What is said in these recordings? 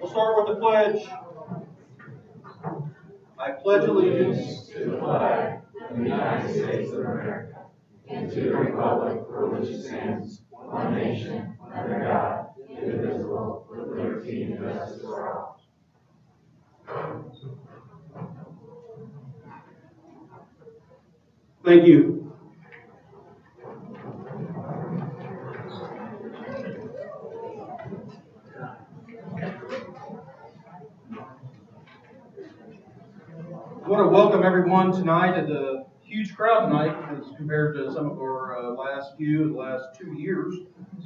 We'll start with the pledge. I pledge allegiance to the flag of the United States of America and to the republic for which it stands, one nation, under God, indivisible, with liberty and justice for all. Thank you. I want to welcome everyone tonight at the huge crowd tonight as compared to some of our last 2 years.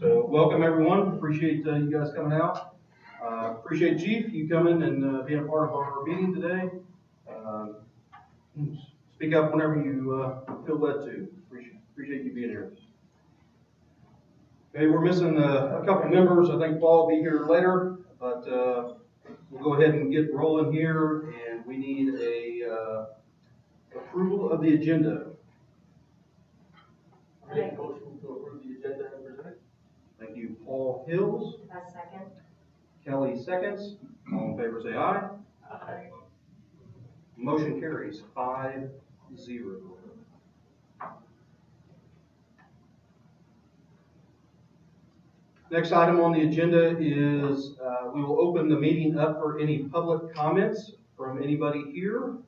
So welcome everyone. Appreciate you guys coming out. Appreciate Chief, you coming and being a part of our meeting today. Speak up whenever you feel led to. Appreciate you being here. Okay, we're missing a couple members. I think Paul will be here later, but we'll go ahead and get rolling here, and we need a approval of the agenda. Make a motion to approve the agenda as presented. Thank you, Paul Hills. A second. Kelly seconds. All in favor say aye. Aye. Motion carries 5-0. Next item on the agenda is we will open the meeting up for any public comments from anybody here.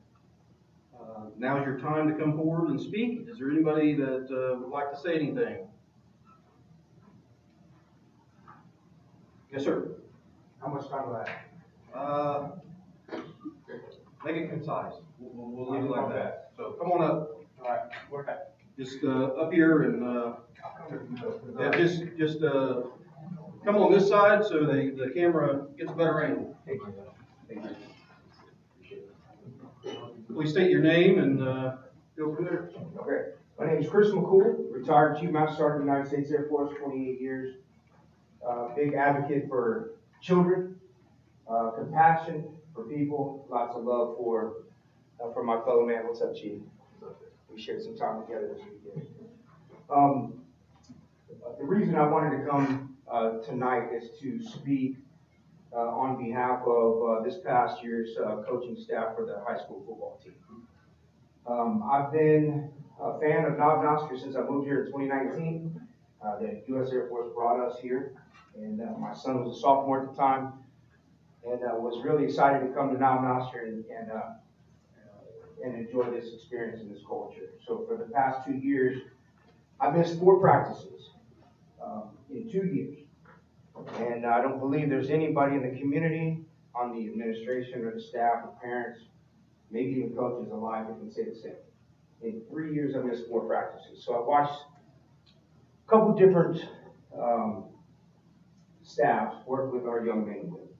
Now is your time to come forward and speak. Is there anybody that would like to say anything? Yes, sir. How much time do I have? Make it concise. We'll leave it like that. So come on up. All right, work that. Just up here and yeah, just come on this side so the camera gets a better angle. Thank you. Please state your name and go from there. Okay. My name is Chris McCool, retired Chief Master Sergeant of the United States Air Force, 28 years. Big advocate for children, compassion for people, lots of love for my fellow man. What's up, Chief? We shared some time together this weekend. The reason I wanted to come tonight is to speak on behalf of this past year's coaching staff for the high school football team. I've been a fan of Knob Noster since I moved here in 2019. The U.S. Air Force brought us here, and my son was a sophomore at the time, and was really excited to come to Knob Noster and enjoy this experience and this culture. So for the past 2 years, I missed 4 practices in 2 years. And I don't believe there's anybody in the community, on the administration or the staff or parents, maybe even coaches alive that can say the same. In 3 years, I missed 4 practices. So I watched a couple different staffs work with our young men and women.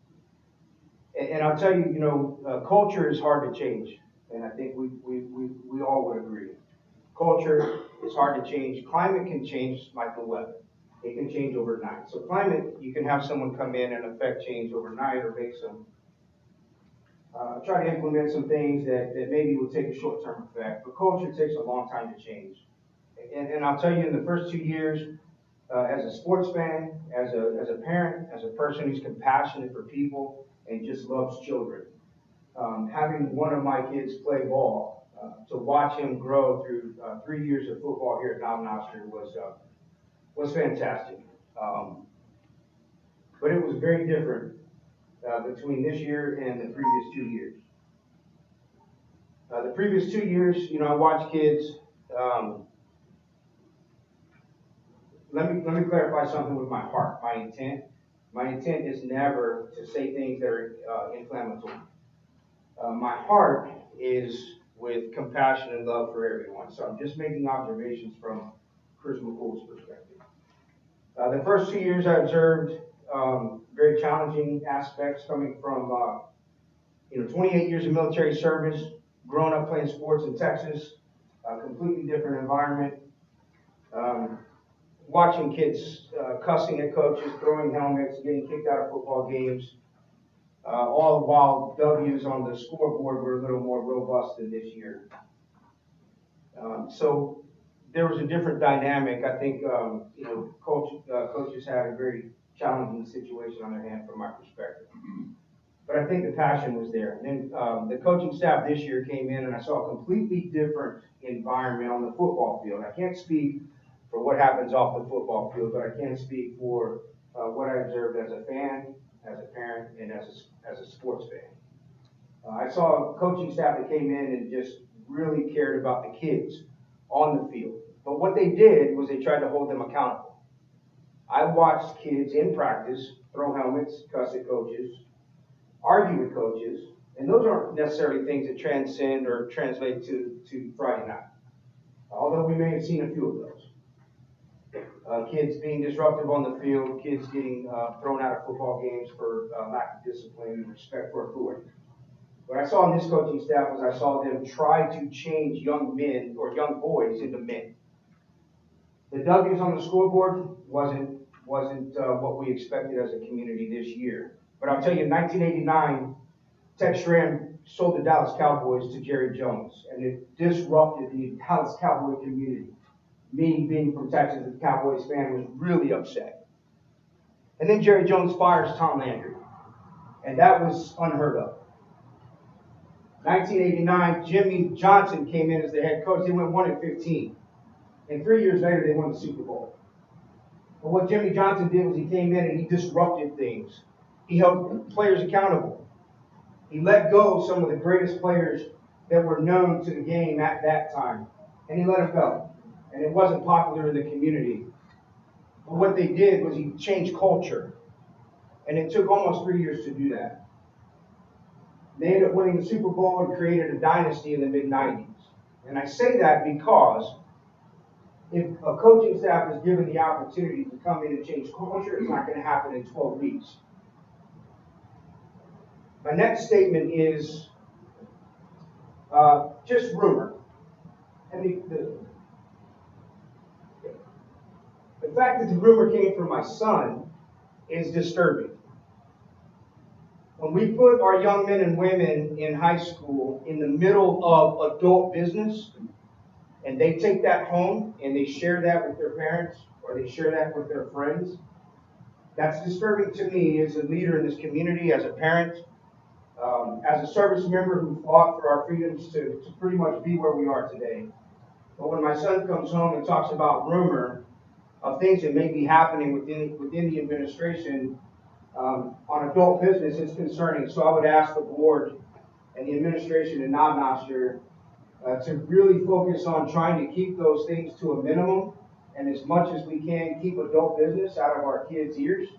And I'll tell you, culture is hard to change. And I think we all would agree. Culture is hard to change. Climate can change like the weather. It can change overnight. So climate, you can have someone come in and affect change overnight or make some, try to implement some things that maybe will take a short-term effect. But culture takes a long time to change. And I'll tell you, in the first 2 years, as a sports fan, as a parent, as a person who's compassionate for people and just loves children, having one of my kids play ball, to watch him grow through 3 years of football here at Knob Noster was fantastic. But it was very different between this year and the previous 2 years. The previous 2 years, I watched kids. Let me clarify something with my heart. My intent is never to say things that are inflammatory. My heart is with compassion and love for everyone. So I'm just making observations from Chris McCool's perspective. The first 2 years I observed very challenging aspects coming from 28 years of military service, growing up playing sports in Texas, a completely different environment, watching kids cussing at coaches, throwing helmets, getting kicked out of football games, all while W's on the scoreboard were a little more robust than this year. So there was a different dynamic. I think, coaches had a very challenging situation on their hand from my perspective. But I think the passion was there. And then the coaching staff this year came in, and I saw a completely different environment on the football field. I can't speak for what happens off the football field, but I can speak for what I observed as a fan, as a parent, and as a sports fan. I saw a coaching staff that came in and just really cared about the kids on the field. But what they did was they tried to hold them accountable. I watched kids in practice throw helmets, cuss at coaches, argue with coaches, and those aren't necessarily things that transcend or translate to Friday night. Although we may have seen a few of those. Kids being disruptive on the field, kids getting thrown out of football games for lack of discipline and respect for authority. What I saw in this coaching staff was I saw them try to change young men or young boys into men. The W's on the scoreboard wasn't what we expected as a community this year. But I'll tell you, in 1989, Tex Schramm sold the Dallas Cowboys to Jerry Jones, and it disrupted the Dallas Cowboy community. Me, being from Texas, as a Cowboys fan, was really upset. And then Jerry Jones fires Tom Landry, and that was unheard of. 1989, Jimmy Johnson came in as the head coach. They went 1-15. And 3 years later, they won the Super Bowl. But what Jimmy Johnson did was he came in and he disrupted things. He held players accountable. He let go of some of the greatest players that were known to the game at that time. And he let them go. And it wasn't popular in the community. But what they did was he changed culture. And it took almost 3 years to do that. They ended up winning the Super Bowl and created a dynasty in the mid-90s. And I say that because if a coaching staff is given the opportunity to come in and change culture, it's not going to happen in 12 weeks. My next statement is just rumor. And the fact that the rumor came from my son is disturbing. When we put our young men and women in high school in the middle of adult business, and they take that home and they share that with their parents or they share that with their friends, that's disturbing to me as a leader in this community, as a parent, as a service member who fought for our freedoms to pretty much be where we are today. But when my son comes home and talks about rumor of things that may be happening within the administration, on adult business, it's concerning. So I would ask the board and the administration and Knob Nostr to really focus on trying to keep those things to a minimum, and as much as we can, keep adult business out of our kids' ears.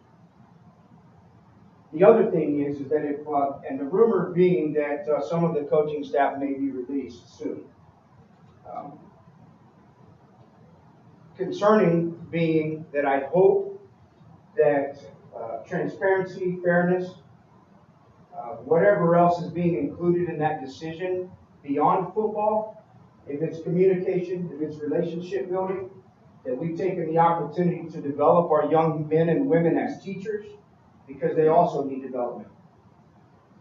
The other thing is that if, and the rumor being that some of the coaching staff may be released soon. Concerning being that I hope that transparency, fairness, whatever else is being included in that decision beyond football, if it's communication, if it's relationship building, that we've taken the opportunity to develop our young men and women as teachers because they also need development.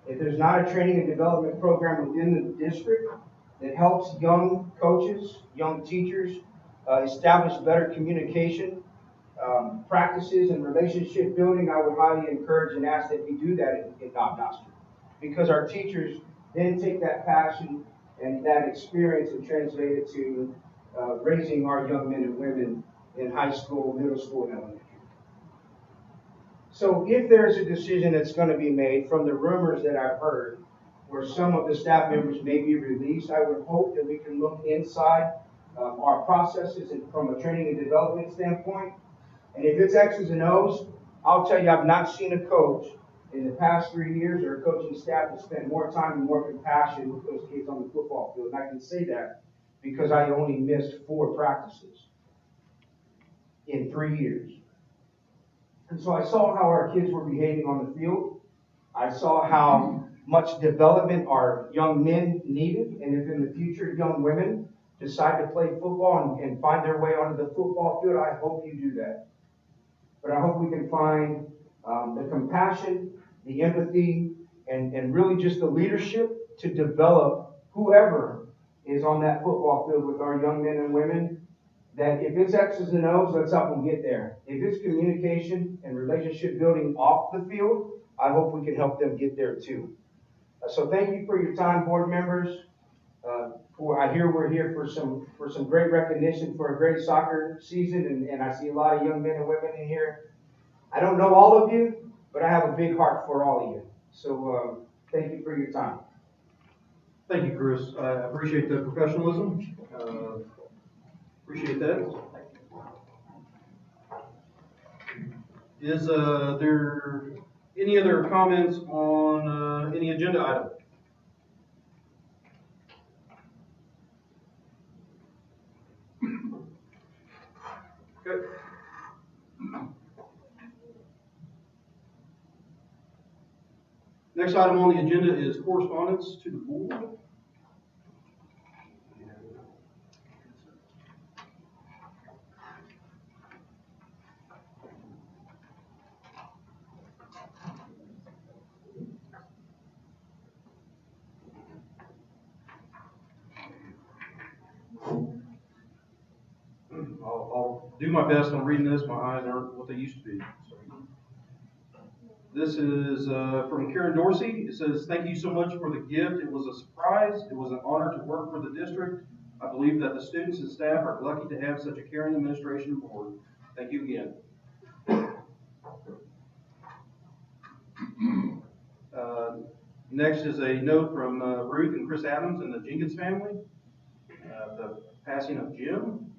If there's not a training and development program within the district that helps young coaches, young teachers establish better communication practices and relationship building, I would highly encourage and ask that we do that in Knob Nostr, because our teachers then take that passion and that experience and translate it to raising our young men and women in high school, middle school, and elementary. So if there's a decision that's going to be made from the rumors that I've heard, where some of the staff members may be released, I would hope that we can look inside our processes and from a training and development standpoint. And if it's X's and O's, I'll tell you, I've not seen a coach in the past 3 years or a coaching staff that spent more time and more compassion with those kids on the football field. And I can say that because I only missed 4 practices in 3 years. And so I saw how our kids were behaving on the field. I saw how much development our young men needed. And if in the future young women decide to play football and find their way onto the football field, I hope you do that. But I hope we can find the compassion, the empathy, and really just the leadership to develop whoever is on that football field with our young men and women that if it's X's and O's, let's help them get there. If it's communication and relationship building off the field, I hope we can help them get there too. So thank you for your time, board members. I hear we're here for some great recognition for a great soccer season, and I see a lot of young men and women in here. I don't know all of you, but I have a big heart for all of you. So thank you for your time. Thank you, Chris. I appreciate the professionalism. Appreciate that. Is there any other comments on any agenda item? Okay. Next item on the agenda is correspondence to the board. I'll do my best on reading this. My eyes aren't what they used to be. So. This is from Karen Dorsey. It says, "Thank you so much for the gift. It was a surprise. It was an honor to work for the district. I believe that the students and staff are lucky to have such a caring administration board. Thank you again." Next is a note from Ruth and Chris Adams and the Jenkins family. The passing of Jim.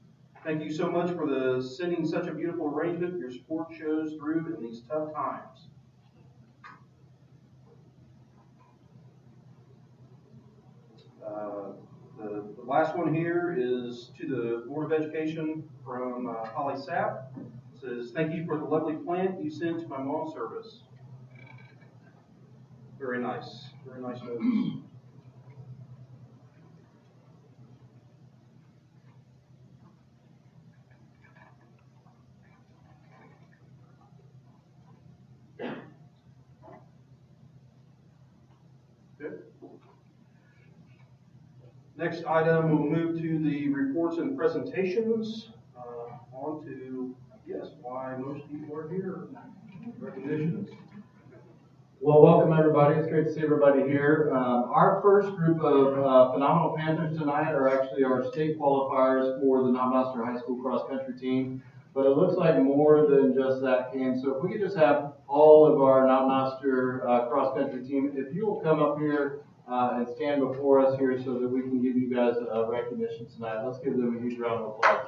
"Thank you so much for sending such a beautiful arrangement. Your support shows through in these tough times." The last one here is to the Board of Education from Holly Sapp. It says, "Thank you for the lovely plant you sent to my mom's service." Very nice notes. Good. Next item, we'll move to the reports and presentations. On to, I guess, why most people are here. Recognitions. Well, welcome everybody. It's great to see everybody here. Our first group of phenomenal Panthers tonight are actually our state qualifiers for the Knob High School cross country team. But it looks like more than just that came. So if we could just have all of our Knob cross country team, if you will come up here and stand before us here so that we can give you guys recognition tonight. Let's give them a huge round of applause.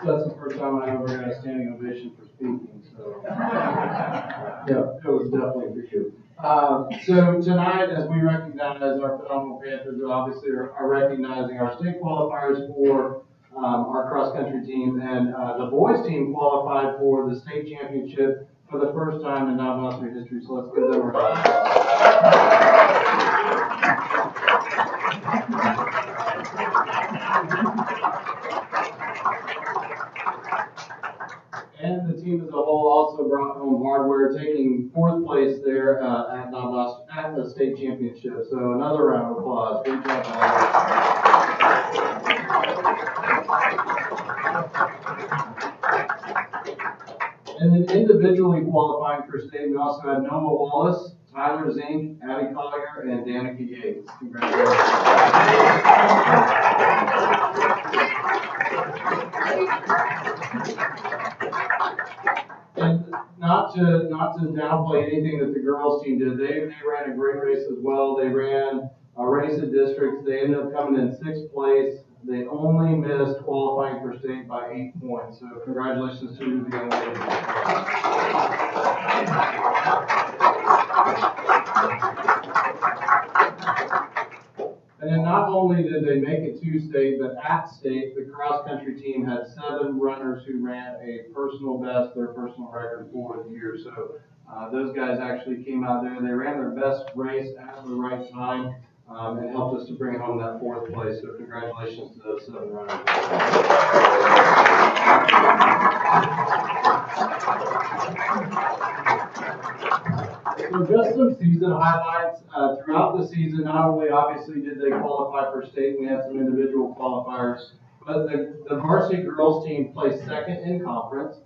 That's the first time I ever got a standing ovation for speaking, so yeah, it was definitely for you. So tonight, as we recognize our phenomenal Panthers, we obviously are recognizing our state qualifiers for our cross-country team, and the boys team qualified for the state championship for the first time in Knob history, so let's give them a round of applause. And the team as a whole also brought home hardware, taking fourth place there at Knob at the state championship. So another round of applause. Great job, And then individually qualifying for state, we also had Noah Wallace, Tyler Zink, Abby Collier, and Danica Yates. Congratulations. And not to downplay anything that the girls team did, they ran a great race as well. They ran a race of districts. They ended up coming in 6th place. They only missed qualifying for state by 8 points. So congratulations to the young ladies. And then not only did they make it to to state that at state, the cross-country team had 7 runners who ran a personal best, their personal record for the year. So those guys actually came out there. They ran their best race at the right time and helped us to bring home that 4th place. So congratulations to those 7 runners. So just some season highlights. Throughout the season, not only obviously did they qualify for state, we had some individual qualifiers, but the varsity girls team placed 2nd in conference.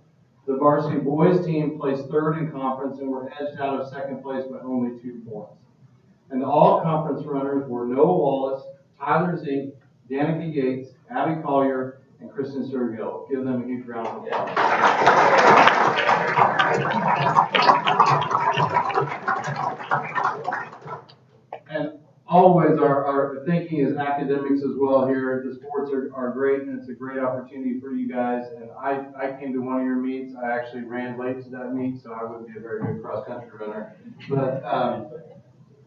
The varsity boys team placed 3rd in conference and were edged out of 2nd place by only 2 points. And the all-conference runners were Noah Wallace, Tyler Zink, Danica Yates, Abby Collier, and Kristen Sturgill. Give them a huge round of applause. And always our thinking is academics as well here. The sports are great, and it's a great opportunity for you guys. And I came to one of your meets. I actually ran late to that meet, so I wouldn't be a very good cross-country runner. But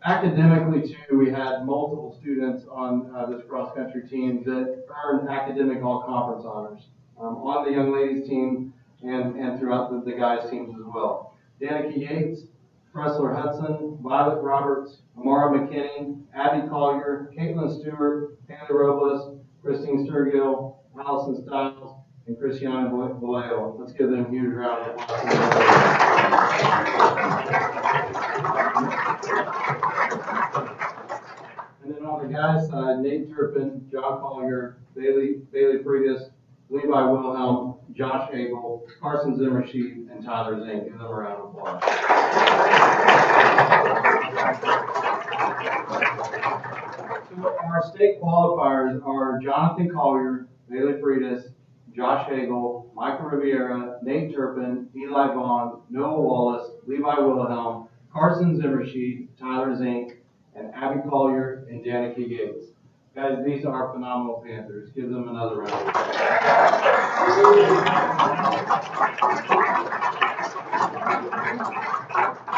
academically, too, we had multiple students on this cross-country team that earned academic all-conference honors on the young ladies team and throughout the guys' teams as well. Danica Yates, Pressler Hudson, Violet Roberts, Amara McKinney, Abby Collier, Caitlin Stewart, Taylor Robles, Christine Sturgill, Allison Stiles, and Cristiana Vallejo. Let's give them a huge round of applause. And then on the guys' side, Nate Turpin, John Collier, Bailey Freitas, Levi Wilhelm, Josh Abel, Carson Zimmersheet, and Tyler Zink. Give them a round of applause. So our state qualifiers are Jonathan Collier, Bailey Freitas, Josh Hagel, Michael Riviera, Nate Turpin, Eli Vaughn, Noah Wallace, Levi Wilhelm, Carson Zimmersheet, Tyler Zink, and Abby Collier and Danica Yates. Guys, these are phenomenal Panthers. Give them another round of applause.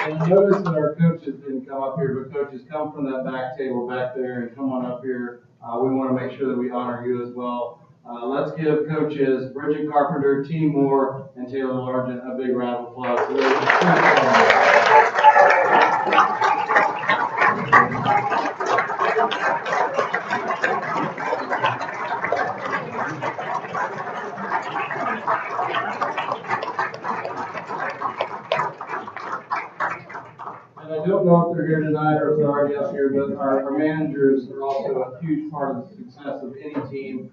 And notice that our coaches didn't come up here, but coaches, come from that back table back there and come on up here. We want to make sure that we honor you as well. Let's give coaches Bridget Carpenter, T. Moore, and Taylor Largent a big round of applause. And I don't know if they're here tonight or if they're already up here, but our managers are also a huge part of the success of any team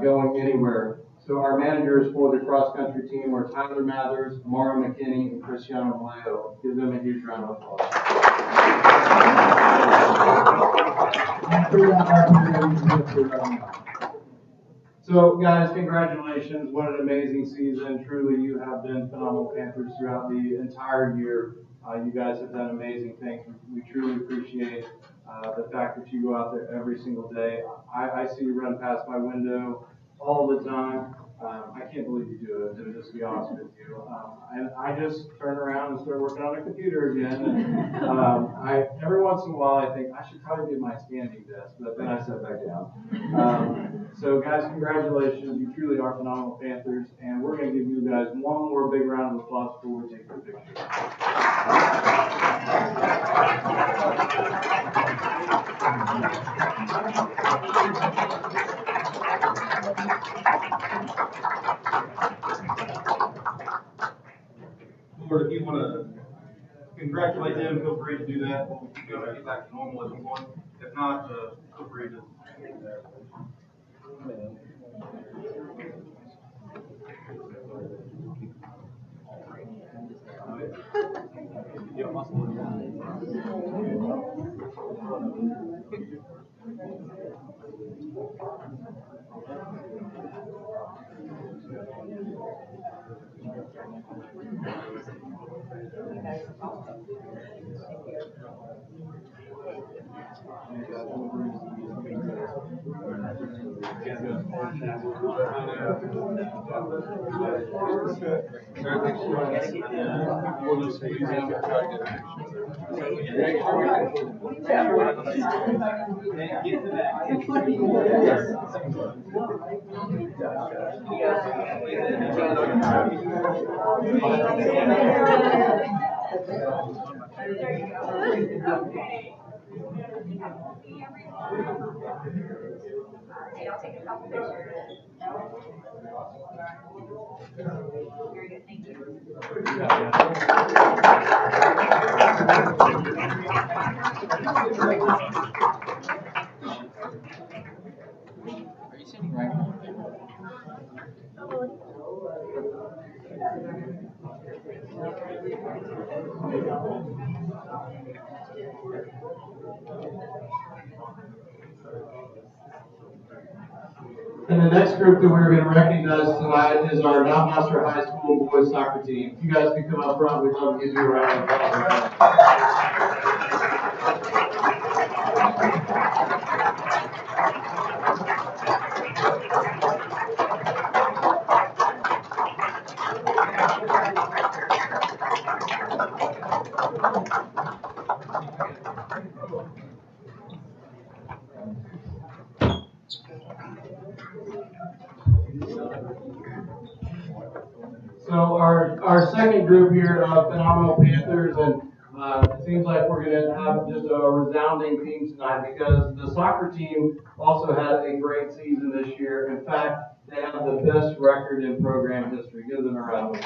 going anywhere. So our managers for the cross-country team are Tyler Mathers, Amara McKinney, and Cristiano Vallejo. Give them a huge round of applause. So, guys, congratulations. What an amazing season. Truly, you have been phenomenal Panthers throughout the entire year. You guys have done amazing things. We truly appreciate the fact that you go out there every single day. I see you run past my window all the time. I can't believe you do it, to just be honest with you. And I just turn around and start working on a computer again. And every once in a while, I think I should probably be at my standing desk, but then I sit back down. So, guys, congratulations. You truly are phenomenal Panthers. And we're going to give you guys one more big round of applause before we take the picture. Lord, if you want to congratulate them, feel free to do that. We'll get back to normal if you want. If not, feel free to. I'll take a couple pictures. Very good, thank you. Are you sitting right now? And the next group that we're going to recognize tonight is our Mount Master High School boys soccer team. If you guys can come up front, we'd love to give you a round of applause. So our second group here of Phenomenal Panthers, and it seems like we're going to have just a resounding team tonight because the soccer team also had a great season this year. In fact, they have the best record in program history. Give them a round of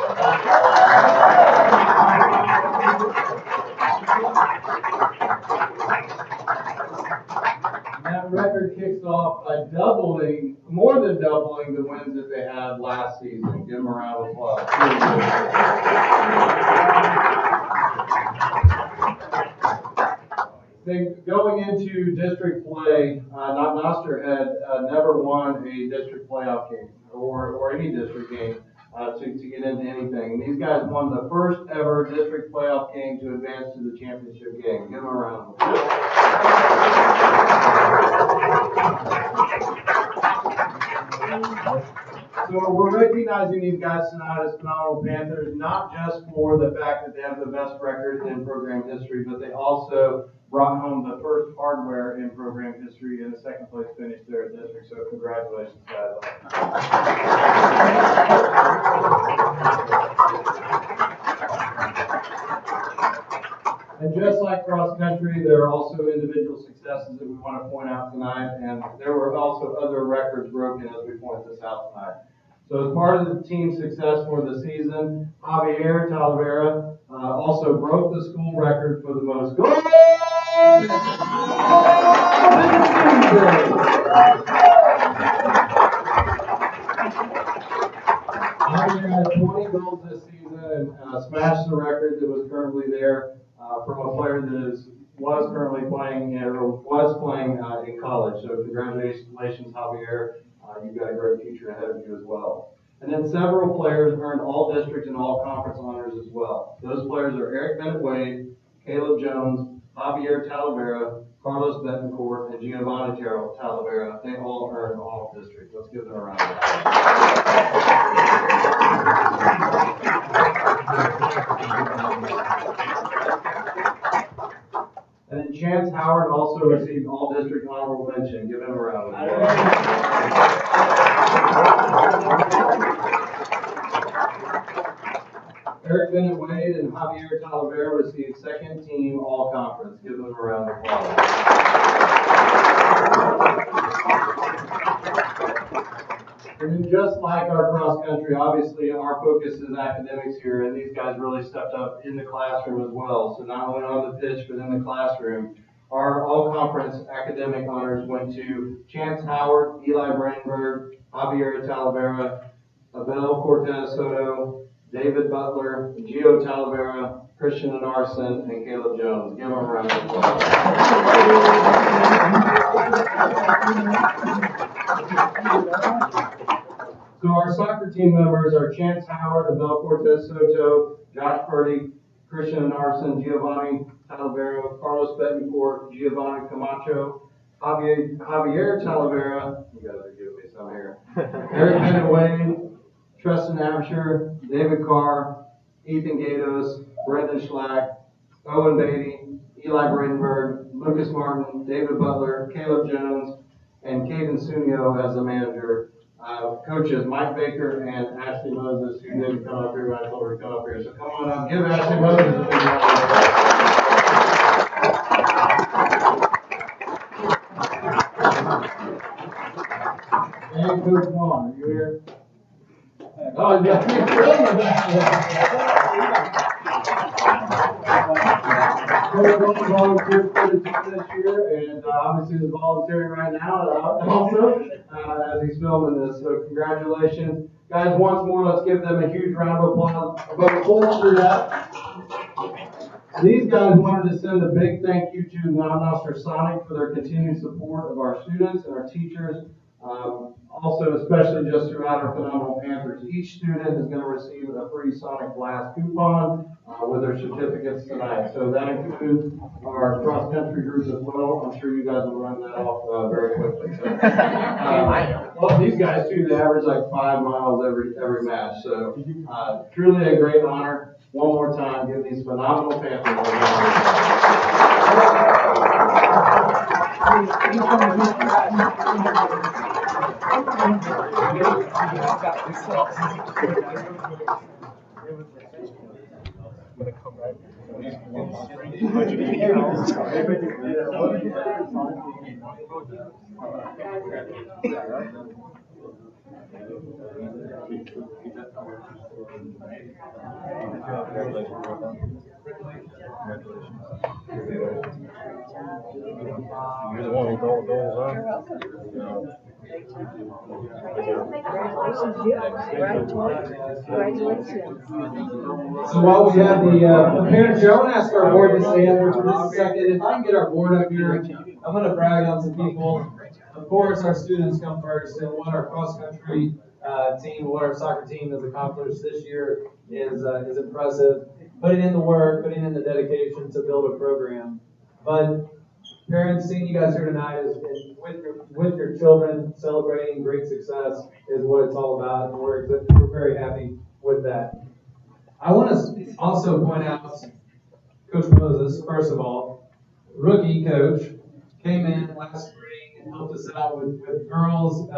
That record kicks off by more than doubling the wins that they had last season. Give them a round of applause. Going into district play, Noster had never won a district playoff game or any district game to get into anything. And these guys won the first ever district playoff game to advance to the championship game. Give them a round of applause. So we're recognizing these guys tonight as Phenomenal Panthers, not just for the fact that they have the best record in program history, but they also brought home the first hardware in program history and a second place finish there at district. So congratulations, guys. And just like cross country, there are also individual successes that we want to point out tonight, and there were also other records broken as we point this out tonight. So as part of the team's success for the season, Javier Talavera also broke the school record for the most goals in the Javier had 20 goals this season and smashed the record that was currently there from a player that was currently playing in college. So congratulations, Javier. You've got a great future ahead of you as well. And then several players earned all district and all conference honors as well. Those players are Eric Bennett Wade, Caleb Jones, Javier Talavera, Carlos Betancourt, and Giovanni Talavera. They all earned all district. Let's give them a round of applause. And then Chance Howard also received all district honorable mention. Give him a round of applause. Eric Bennett Wade and Javier Talavera received second team all conference. Give them a round of applause. And then just like our cross country, obviously our focus is academics here, and these guys really stepped up in the classroom as well. So not only on the pitch, but in the classroom. Our all-conference academic honors went to Chance Howard, Eli Brandberg, Javier Talavera, Abel Cortez Soto, David Butler, Gio Talavera, Christian Anarson, and Caleb Jones. Give them a round of applause. So our soccer team members are Chance Howard, Abel Cortez Soto, Josh Purdy, Christian Anarson, Giovanni Talavera, Carlos Betancourt, Giovanni Camacho, Javier Talavera, you guys are giving me some here. Eric Bennett, Tristan Absher, David Carr, Ethan Gatos, Brendan Schlack, Owen Beatty, Eli Brandenburg, Lucas Martin, David Butler, Caleb Jones, and Caden Sunio as the manager. Coaches Mike Baker and Ashley Moses, who didn't come up here, but I told her to come up here. So come on up, give Ashley Moses a big round. Hey, Coach Vaughn, are you here? Oh, you got big friend volunteered for the team this year, and obviously is volunteering right now also as he's filming this. So congratulations, guys! Once more, let's give them a huge round of applause. But before we do that, these guys wanted to send a big thank you to Knob Sonic for their continued support of our students and our teachers. Also, especially just throughout our Phenomenal Panthers, each student is going to receive a free Sonic Blast coupon with their certificates tonight. So that includes our cross-country group as well. I'm sure you guys will run that off very quickly. So, well, these guys too, they average like 5 miles every match. So truly a great honor. One more time, give these Phenomenal Panthers a round. You're the one who called goals, huh? So while we have the parents here, I want to ask our board to stand for just a second. If I can get our board up here, I'm going to brag on some people. Of course, our students come first, and what our cross-country team, what our soccer team has accomplished this year is impressive. Putting in the work, putting in the dedication to build a program. But parents, seeing you guys here tonight is with your children, celebrating great success is what it's all about, and we're very happy with that. I want to also point out Coach Moses, first of all, rookie coach, came in last spring and helped us out with girls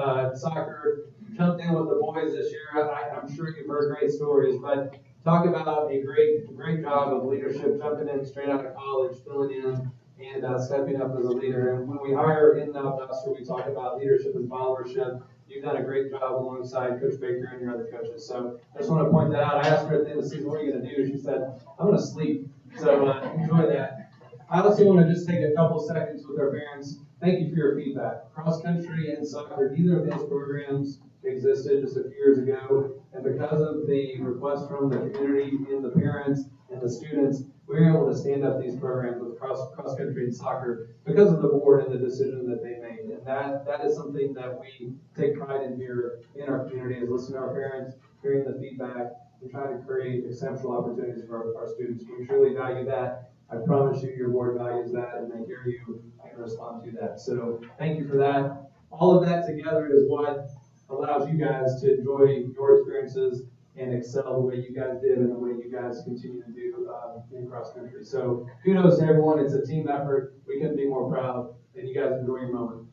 soccer, jumped in with the boys this year. I'm sure you've heard great stories, but talk about a great job of leadership, jumping in straight out of college, filling in, and stepping up as a leader. And when we hire in Knob-Duster, we talk about leadership and followership. You've done a great job alongside Coach Baker and your other coaches. So I just want to point that out. I asked her at the end of the season, what are you going to do? She said, I'm going to sleep. So enjoy that. I also want to just take a couple seconds with our parents. Thank you for your feedback. Cross country and soccer, neither of those programs existed just a few years ago. And because of the request from the community and the parents and the students, we were able to stand up these programs with cross country and soccer because of the board and the decision that they made. And that is something that we take pride in here in our community, is listening to our parents, hearing the feedback, and trying to create exceptional opportunities for our students. We truly value that. I promise you your board values that, and they hear you and respond to that. So thank you for that. All of that together is what allows you guys to enjoy your experiences and excel the way you guys did and the way you guys continue to do in cross country. So kudos to everyone. It's a team effort. We couldn't be more proud, and you guys enjoy your moment.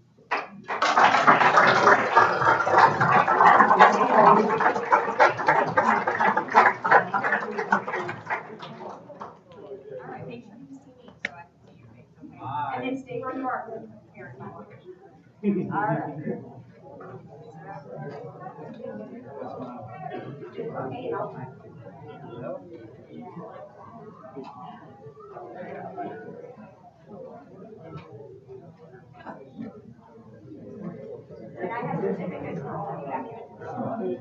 And then stay where you are. All right. Okay, I'll try. And I have certificates for all of you.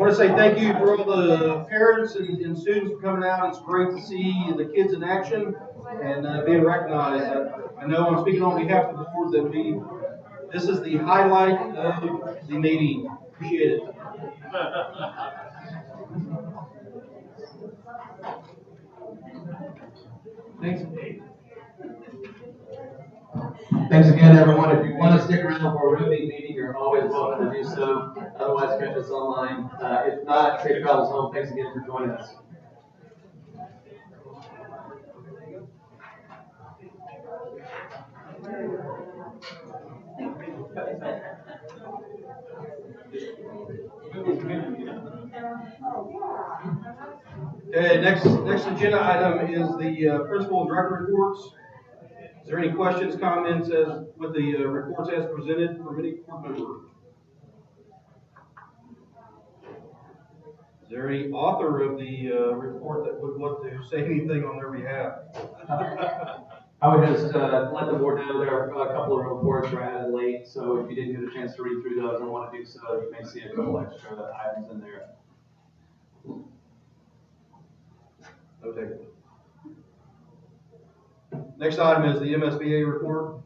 want to say thank you for all the parents and students for coming out. It's great to see the kids in action and being recognized. I know I'm speaking on behalf of the board that this is the highlight of the meeting. Appreciate it. Thanks. Thanks again, everyone. If you want to stick around for a riveting meeting, you're always welcome to do so. Otherwise, catch us online. If not, safe travels home. Thanks again for joining us. Okay, next agenda item is the principal and director reports. Is there any questions, comments with the reports as presented from any board member? Is there any author of the report that would want to say anything on their behalf? I would just let the board know there are a couple of reports were added late, so if you didn't get a chance to read through those and want to do so, you may see a couple extra items in there. Okay. Next item is the MSBA report.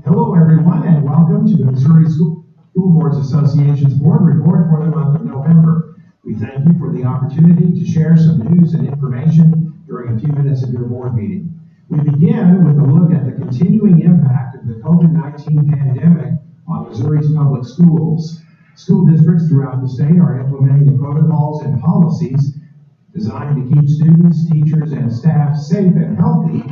Hello, everyone, and welcome to the Missouri School Boards Association's board report for the month of November. We thank you for the opportunity to share some news and information during a few minutes of your board meeting. We begin with a look at the continuing impact of the COVID-19 pandemic on Missouri's public schools. School districts throughout the state are implementing the protocols and policies designed to keep students, teachers, and staff safe and healthy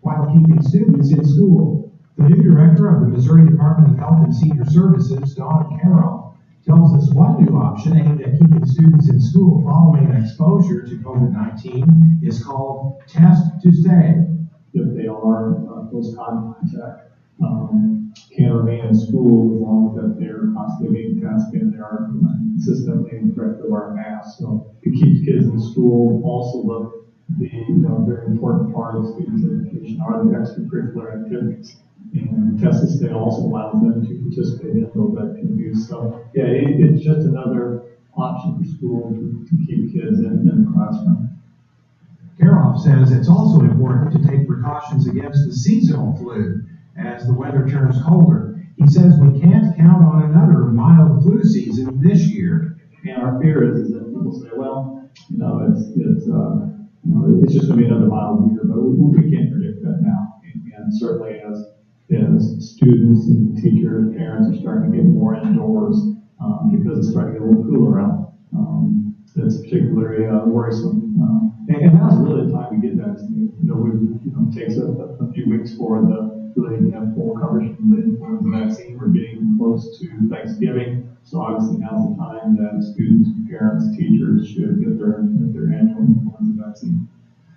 while keeping students in school. The new director of the Missouri Department of Health and Senior Services, Dawn Carroll, tells us one new option aimed at keeping students in school following exposure to COVID-19 is called Test to Stay. If they are close contact, can remain in school as long as they're constantly being tested and they are consistently and correctly wearing masks. So it keeps kids in school. Also, the very important part of students' education are the extracurricular activities. And Test to Stay also allows them to participate in those activities. So yeah, it's just another option for school to keep kids in the classroom. Karoff says it's also important to take precautions against the seasonal flu as the weather turns colder. He says we can't count on another mild flu season this year. And our fear is that people say, well, it's just going to be another mild year, but we can't predict that now. And certainly as students and teachers, parents are starting to get more indoors because it's starting to get a little cooler out. It's particularly worrisome. And now's really the time to get vaccinated. It takes a few weeks for really have full coverage from the influenza vaccine. We're getting close to Thanksgiving, so obviously now's the time that students, parents, teachers should get their annual influenza vaccine.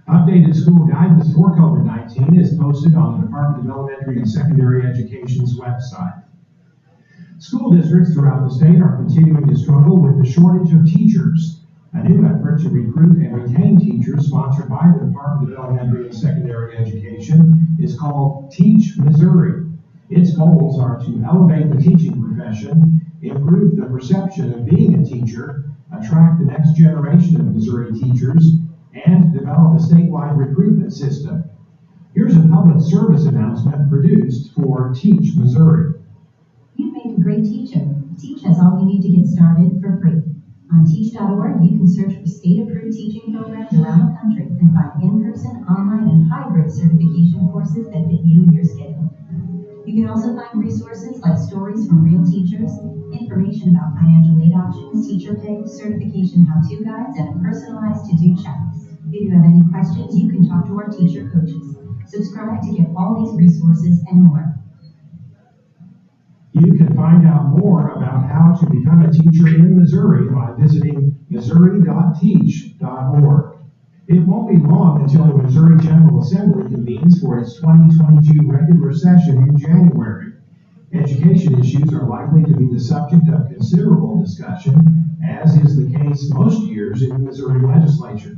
Updated school guidance for COVID-19 is posted on the Department of Elementary and Secondary Education's website. School districts throughout the state are continuing to struggle with the shortage of teachers. A new effort to recruit and retain teachers sponsored by the Department of Elementary and Secondary Education is called Teach Missouri. Its goals are to elevate the teaching profession, improve the perception of being a teacher, attract the next generation of Missouri teachers, and develop a statewide recruitment system. Here's a public service announcement produced for Teach Missouri. You make a great teacher. Teach has all you need to get started for free. On teach.org, you can search for state-approved teaching programs around the country and find in-person, online, and hybrid certification courses that fit you and your schedule. You can also find resources like stories from real teachers, information about financial aid options, teacher pay, certification how-to guides, and a personalized to-do checklist. If you have any questions, you can talk to our teacher coaches. Subscribe to get all these resources and more. You can find out more about how to become a teacher in Missouri by visiting missouri.teach.org. It won't be long until the Missouri General Assembly convenes for its 2022 regular session in January. Education issues are likely to be the subject of considerable discussion, as is the case most years in the Missouri legislature.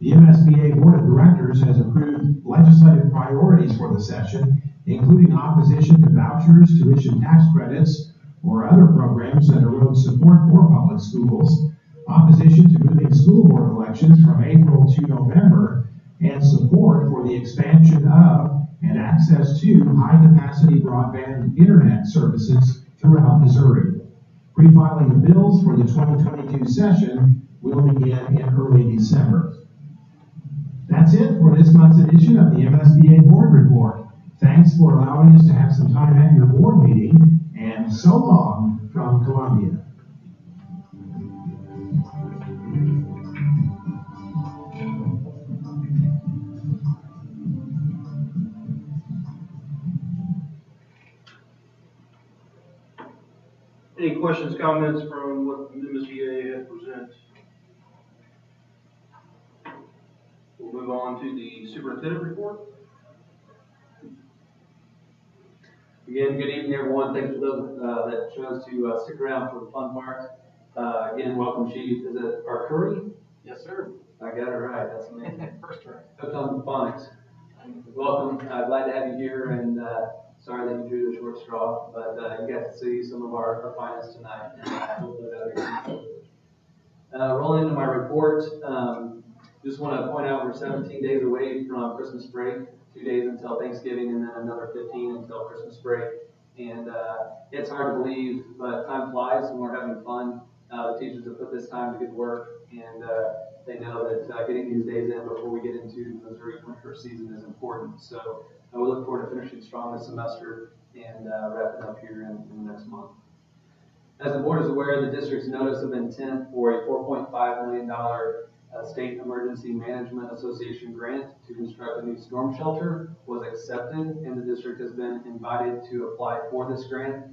The MSBA Board of Directors has approved legislative priorities for the session, including opposition to vouchers, tuition tax credits, or other programs that erode support for public schools, opposition to moving school board elections from April to November, and support for the expansion of and access to high-capacity broadband internet services throughout Missouri. Pre-filing of bills for the 2022 session will begin in early December. That's it for this month's edition of the MSBA Board Report. Thanks for allowing us to have some time at your board meeting, and so long from Columbia. Any questions, comments from what the MSBA had present? We'll move on to the superintendent report. Again, good evening, everyone. Thanks for those that chose to stick around for the fun part. Again, welcome, Chief. Is it Arcuri? Yes, sir. I got it right. That's amazing. First try. Hooked on the phonics. Welcome. Glad to have you here, and sorry that you drew the short straw, but you got to see some of our finest tonight. And hopefully rolling into my report, just want to point out we're 17 days away from Christmas break. 2 days until Thanksgiving, and then another 15 until Christmas break. And it's hard to believe, but time flies when we're having fun. The teachers have put this time to good work, and they know that getting these days in before we get into the Missouri winter season is important. So we look forward to finishing strong this semester and wrapping up here in the next month. As the board is aware, the district's notice of intent for a $4.5 million State Emergency Management Association grant to construct a new storm shelter was accepted, and the district has been invited to apply for this grant.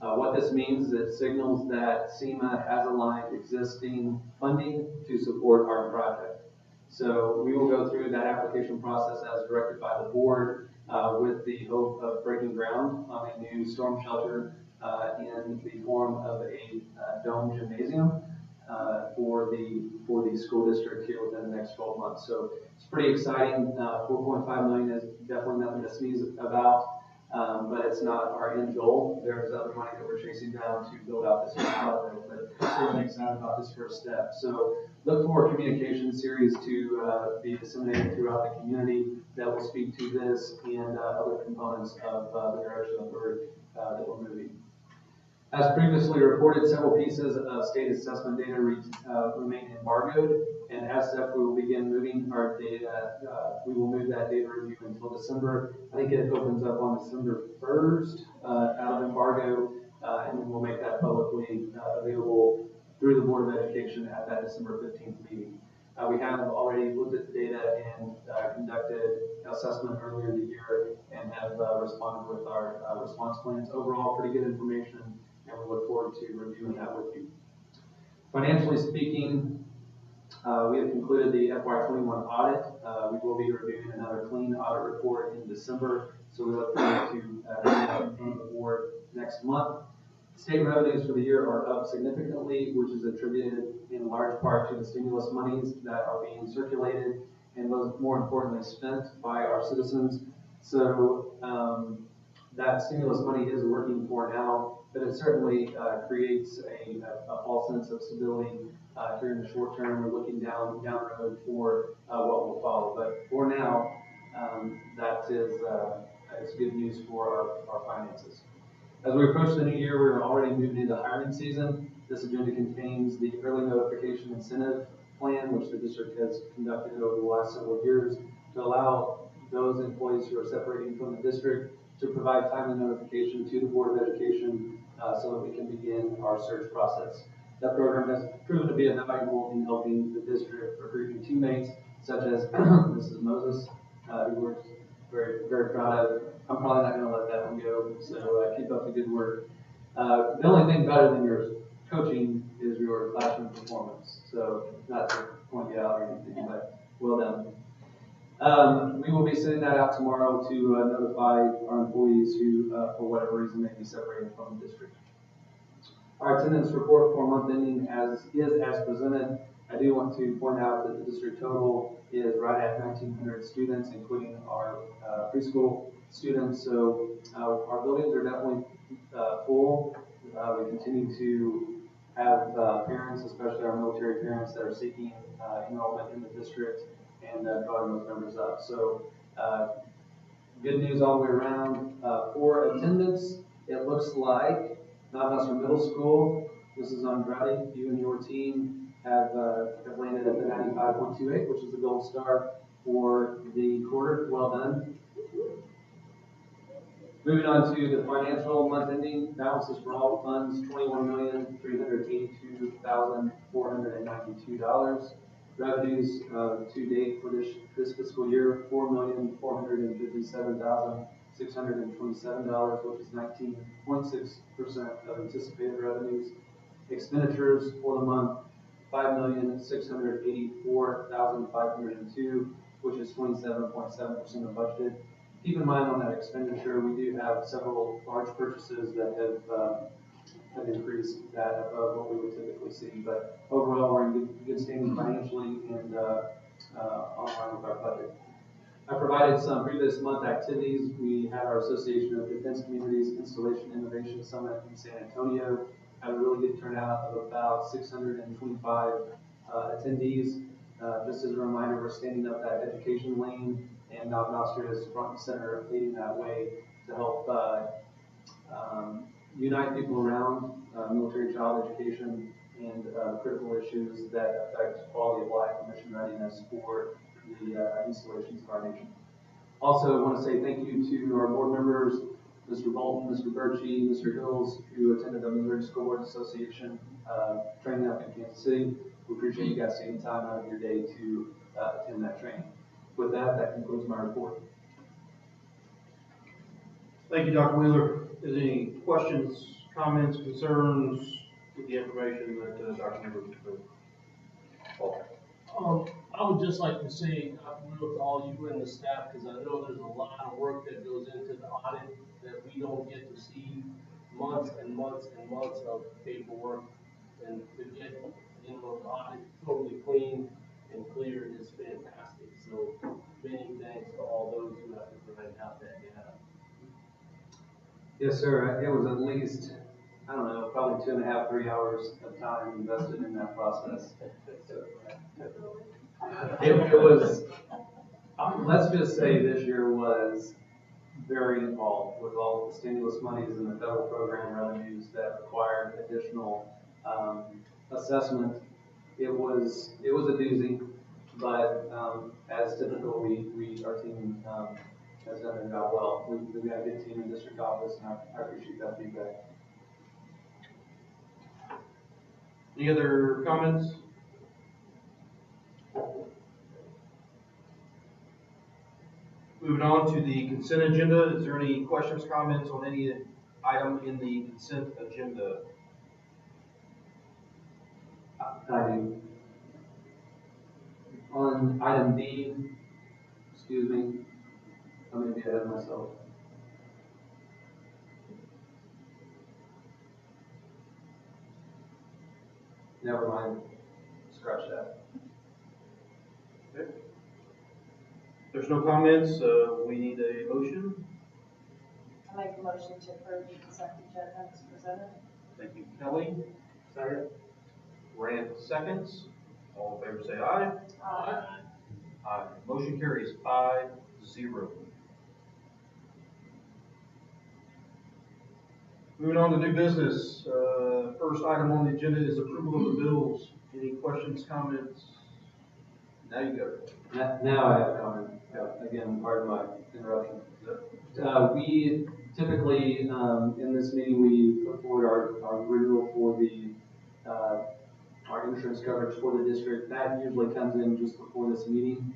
What this means is it signals that SEMA has aligned existing funding to support our project. So we will go through that application process as directed by the board with the hope of breaking ground on a new storm shelter in the form of a dome gymnasium for the school district here within the next 12 months. So it's pretty exciting. 4.5 million is definitely nothing to sneeze about, but it's not our end goal. There's other money that we're chasing down to build out this project, but certainly excited about this first step. So look for a communication series to be disseminated throughout the community that will speak to this and other components of the direction that we're moving. As previously reported, several pieces of state assessment data remain embargoed, and as such, we will begin moving our data. We will move that data review until December. I think it opens up on December 1st out of embargo, and then we'll make that publicly available through the Board of Education at that December 15th meeting. We have already looked at the data and conducted assessment earlier in the year and have responded with our response plans. Overall, pretty good information, and we look forward to reviewing that with you. Financially speaking, we have concluded the FY21 audit. We will be reviewing another clean audit report in December, so we look forward to that from the board next month. State revenues for the year are up significantly, which is attributed in large part to the stimulus monies that are being circulated and those, more importantly, spent by our citizens. So that stimulus money is working for now, but it certainly creates a false sense of stability here in the short term. We're looking down the road for what will follow. But for now, that is good news for our finances. As we approach the new year, we're already moving into hiring season. This agenda contains the early notification incentive plan, which the district has conducted over the last several years to allow those employees who are separating from the district to provide timely notification to the Board of Education so that we can begin our search process. That program has proven to be invaluable in helping the district recruit new teammates, such as Mrs. Moses, who we're very, very proud of. I'm probably not going to let that one go, so keep up the good work. The only thing better than your coaching is your classroom performance. So not to point you out or anything, but well done. We will be sending that out tomorrow to notify our employees who, for whatever reason, may be separated from the district. Our attendance report for month ending as presented. I do want to point out that the district total is right at 1,900 students, including our preschool students. So our buildings are definitely full. We continue to have parents, especially our military parents, that are seeking enrollment in the district and drawing those numbers up. So good news all the way around. For attendance, it looks like Knob Middle School, Mrs. Andrade, you and your team have landed at the 95.28, which is the gold star for the quarter. Well done. Moving on to the financial month ending balances for all funds, $21,382,492. Revenues to date for this fiscal year, $4,457,627, which is 19.6% of anticipated revenues. Expenditures for the month, $5,684,502, which is 27.7% of budgeted. Keep in mind on that expenditure, we do have several large purchases that have increased that above what we would typically see. But overall, we're in good standing financially and on line with our budget. I provided some previous month activities. We had our Association of Defense Communities Installation Innovation Summit in San Antonio. Had a really good turnout of about 625 attendees. Just as a reminder, we're standing up that education lane, and Knob Nostra is front and center leading that way to help unite people around military child education and critical issues that affect quality of life and mission readiness for the installations of our nation. Also, I want to say thank you to our board members, Mr. Bolton, Mr. Birchie, Mr. Hills, who attended the Missouri School Board Association training up in Kansas City. We appreciate you guys taking time out of your day to attend that training. With that, that concludes my report. Thank you, Dr. Wheeler. Is there any questions, comments, concerns with the information that Dr. Wheeler presented? I would just like to say, Dr. Wheeler, to all you and the staff, because I know there's a lot of work that goes into the audit that we don't get to see, months and months and months of paperwork, and to get, the audit totally clean and clear is fantastic. So many thanks to all those who have to provide out that data. Yes, sir. It was at least, I don't know, probably 2.5, 3 hours of time invested in that process. It was, let's just say this year was very involved with all the stimulus monies and the federal program revenues that required additional assessment. It was a doozy, but as typical, our team has done their job well. We've got a good team in district office, and I appreciate that feedback. Any other comments? Moving on to the consent agenda. Is there any questions, comments on any item in the consent agenda? I do. On item D, excuse me, I'm going to be ahead of myself. Never mind, scratch that. Okay. There's no comments, we need a motion. I make a motion to approve the consent agenda as presented. Thank you, Kelly. Second. Rand seconds. All in favor say aye. Aye. Aye. Motion carries 5-0. Moving on to new business. First item on the agenda is approval of the bills. Any questions, comments? Now you go. Now I have a comment. Yeah, thank again, pardon my interruption. We typically, in this meeting, we put forward our renewal for our insurance coverage for the district. That usually comes in just before this meeting.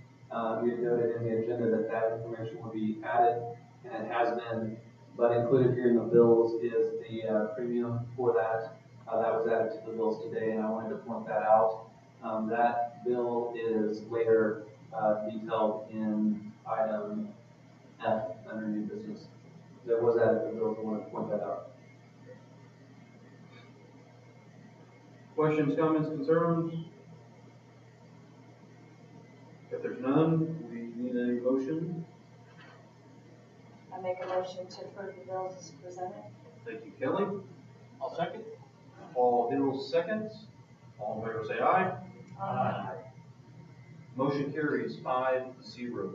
We had noted in the agenda that information will be added, and it has been, but included here in the bills is the premium for that. That was added to the bills today, and I wanted to point that out. That bill is later detailed in item F under new business. That was added to the bills. I wanted to point that out. Questions, comments, concerns? If there's none, we need a motion. I make a motion to approve the bills as presented. Thank you, Kelly. I'll second. Paul Hills seconds. All in favor say aye. Aye. Motion carries 5-0.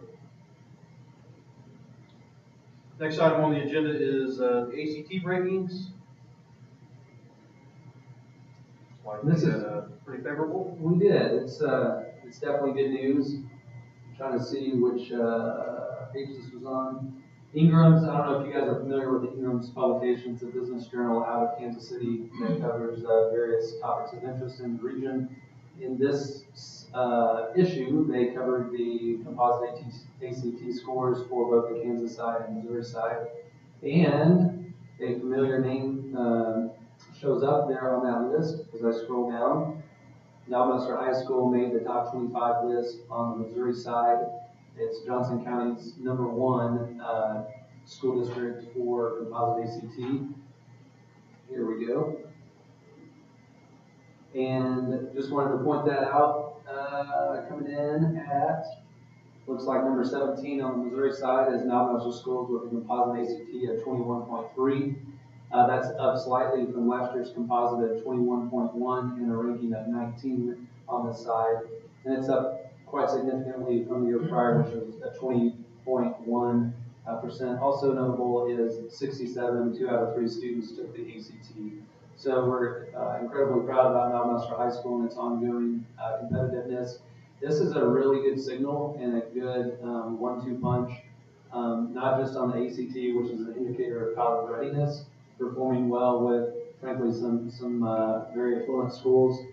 Next item on the agenda is the ACT rankings. This is pretty favorable. We did. It's definitely good news. I'm trying to see which page this was on. Ingram's. I don't know if you guys are familiar with the Ingram's publication. It's a business journal out of Kansas City that covers various topics of interest in the region. In this issue, they covered the composite ACT scores for both the Kansas side and Missouri side, and a familiar name shows up there on that list as I scroll down. Navajo High School made the top 25 list on the Missouri side. It's Johnson County's #1 school district for composite ACT. Here we go. And just wanted to point that out, coming in at, looks like number 17 on the Missouri side is Navajo Schools with a composite ACT of 21.3. That's up slightly from last year's composite of 21.1 and a ranking of 19 on this side. And it's up quite significantly from the year prior, which was at 20.1%. Also notable is 67, 2 out of 3 students took the ACT. So we're incredibly proud about Navajo High School and its ongoing competitiveness. This is a really good signal and a good 1-2 punch, not just on the ACT, which is an indicator of college readiness, performing well with, frankly, some very affluent schools,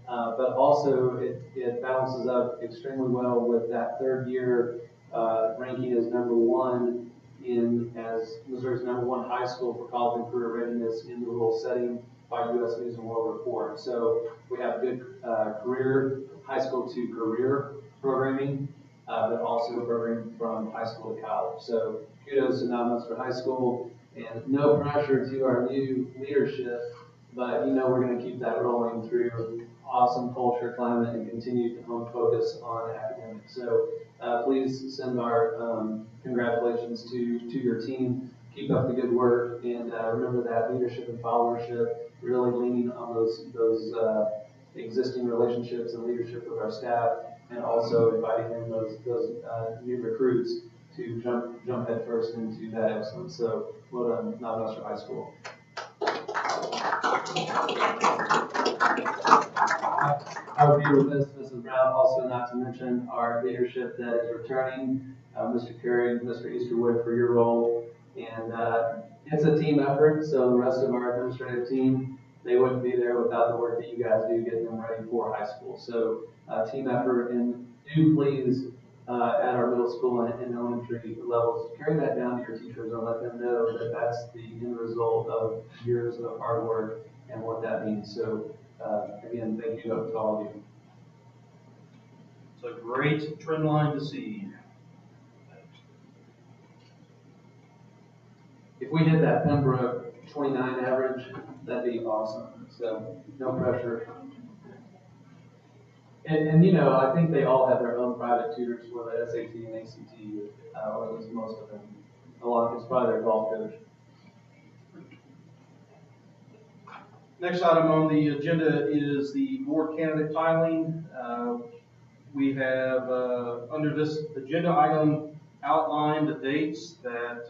but also it balances up extremely well with that third year ranking as #1 as Missouri's #1 high school for college and career readiness in the rural setting by U.S. News and World Report. So we have good career, high school to career programming, but also programming from high school to college. So kudos to Navajo High School, and no pressure to our new leadership, but we're going to keep that rolling through awesome culture, climate, and continued home focus on academics. So please send our congratulations to your team. Keep up the good work, and remember that leadership and followership, really leaning on those existing relationships and leadership with our staff, and also inviting in those new recruits to jump headfirst into that excellence. So well done, Navajo High School. I would be remiss, Mrs. Brown, also not to mention our leadership that is returning, Mr. Carey, Mr. Easterwood, for your role. And it's a team effort, so the rest of our administrative team, they wouldn't be there without the work that you guys do getting them ready for high school. So team effort, and do please, at our middle school and elementary levels, carry that down to your teachers and let them know that that's the end result of years of hard work and what that means. So again, thank you to all of you. It's a great trend line to see. If we hit that Pembroke 29 average, that'd be awesome. So no pressure. And I think they all have their own private tutors for the SAT and ACT, or at least most of them. It's probably their golf coach. Next item on the agenda is the board candidate filing. We have, under this agenda item, outlined the dates that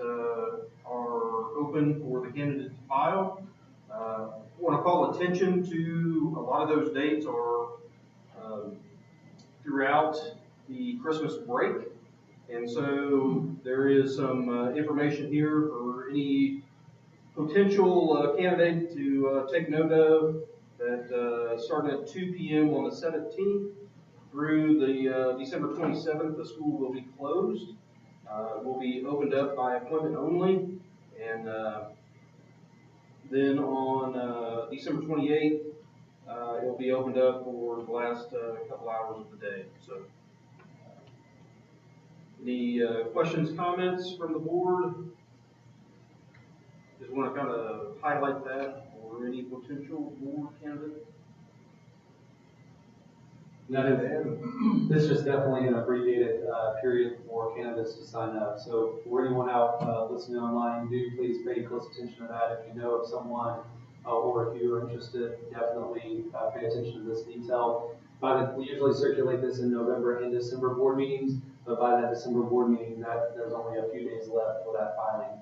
are open for the candidate to file. I want to call attention to a lot of those dates are throughout the Christmas break, And so there is some information here for any potential candidate to take note of that starting at 2 p.m. on the 17th through the December 27th, the school will be closed. Will be opened up by appointment only. And then on December 28th, it'll be opened up for the last couple hours of the day. So, any questions, comments from the board? Just want to kind of highlight that, or any potential board candidate? This is definitely an abbreviated period for candidates to sign up. So for anyone out listening online, do please pay close attention to that. If you know of someone or if you are interested, definitely pay attention to this detail. We usually circulate this in November and December board meetings, but by that December board meeting, there's only a few days left for that filing.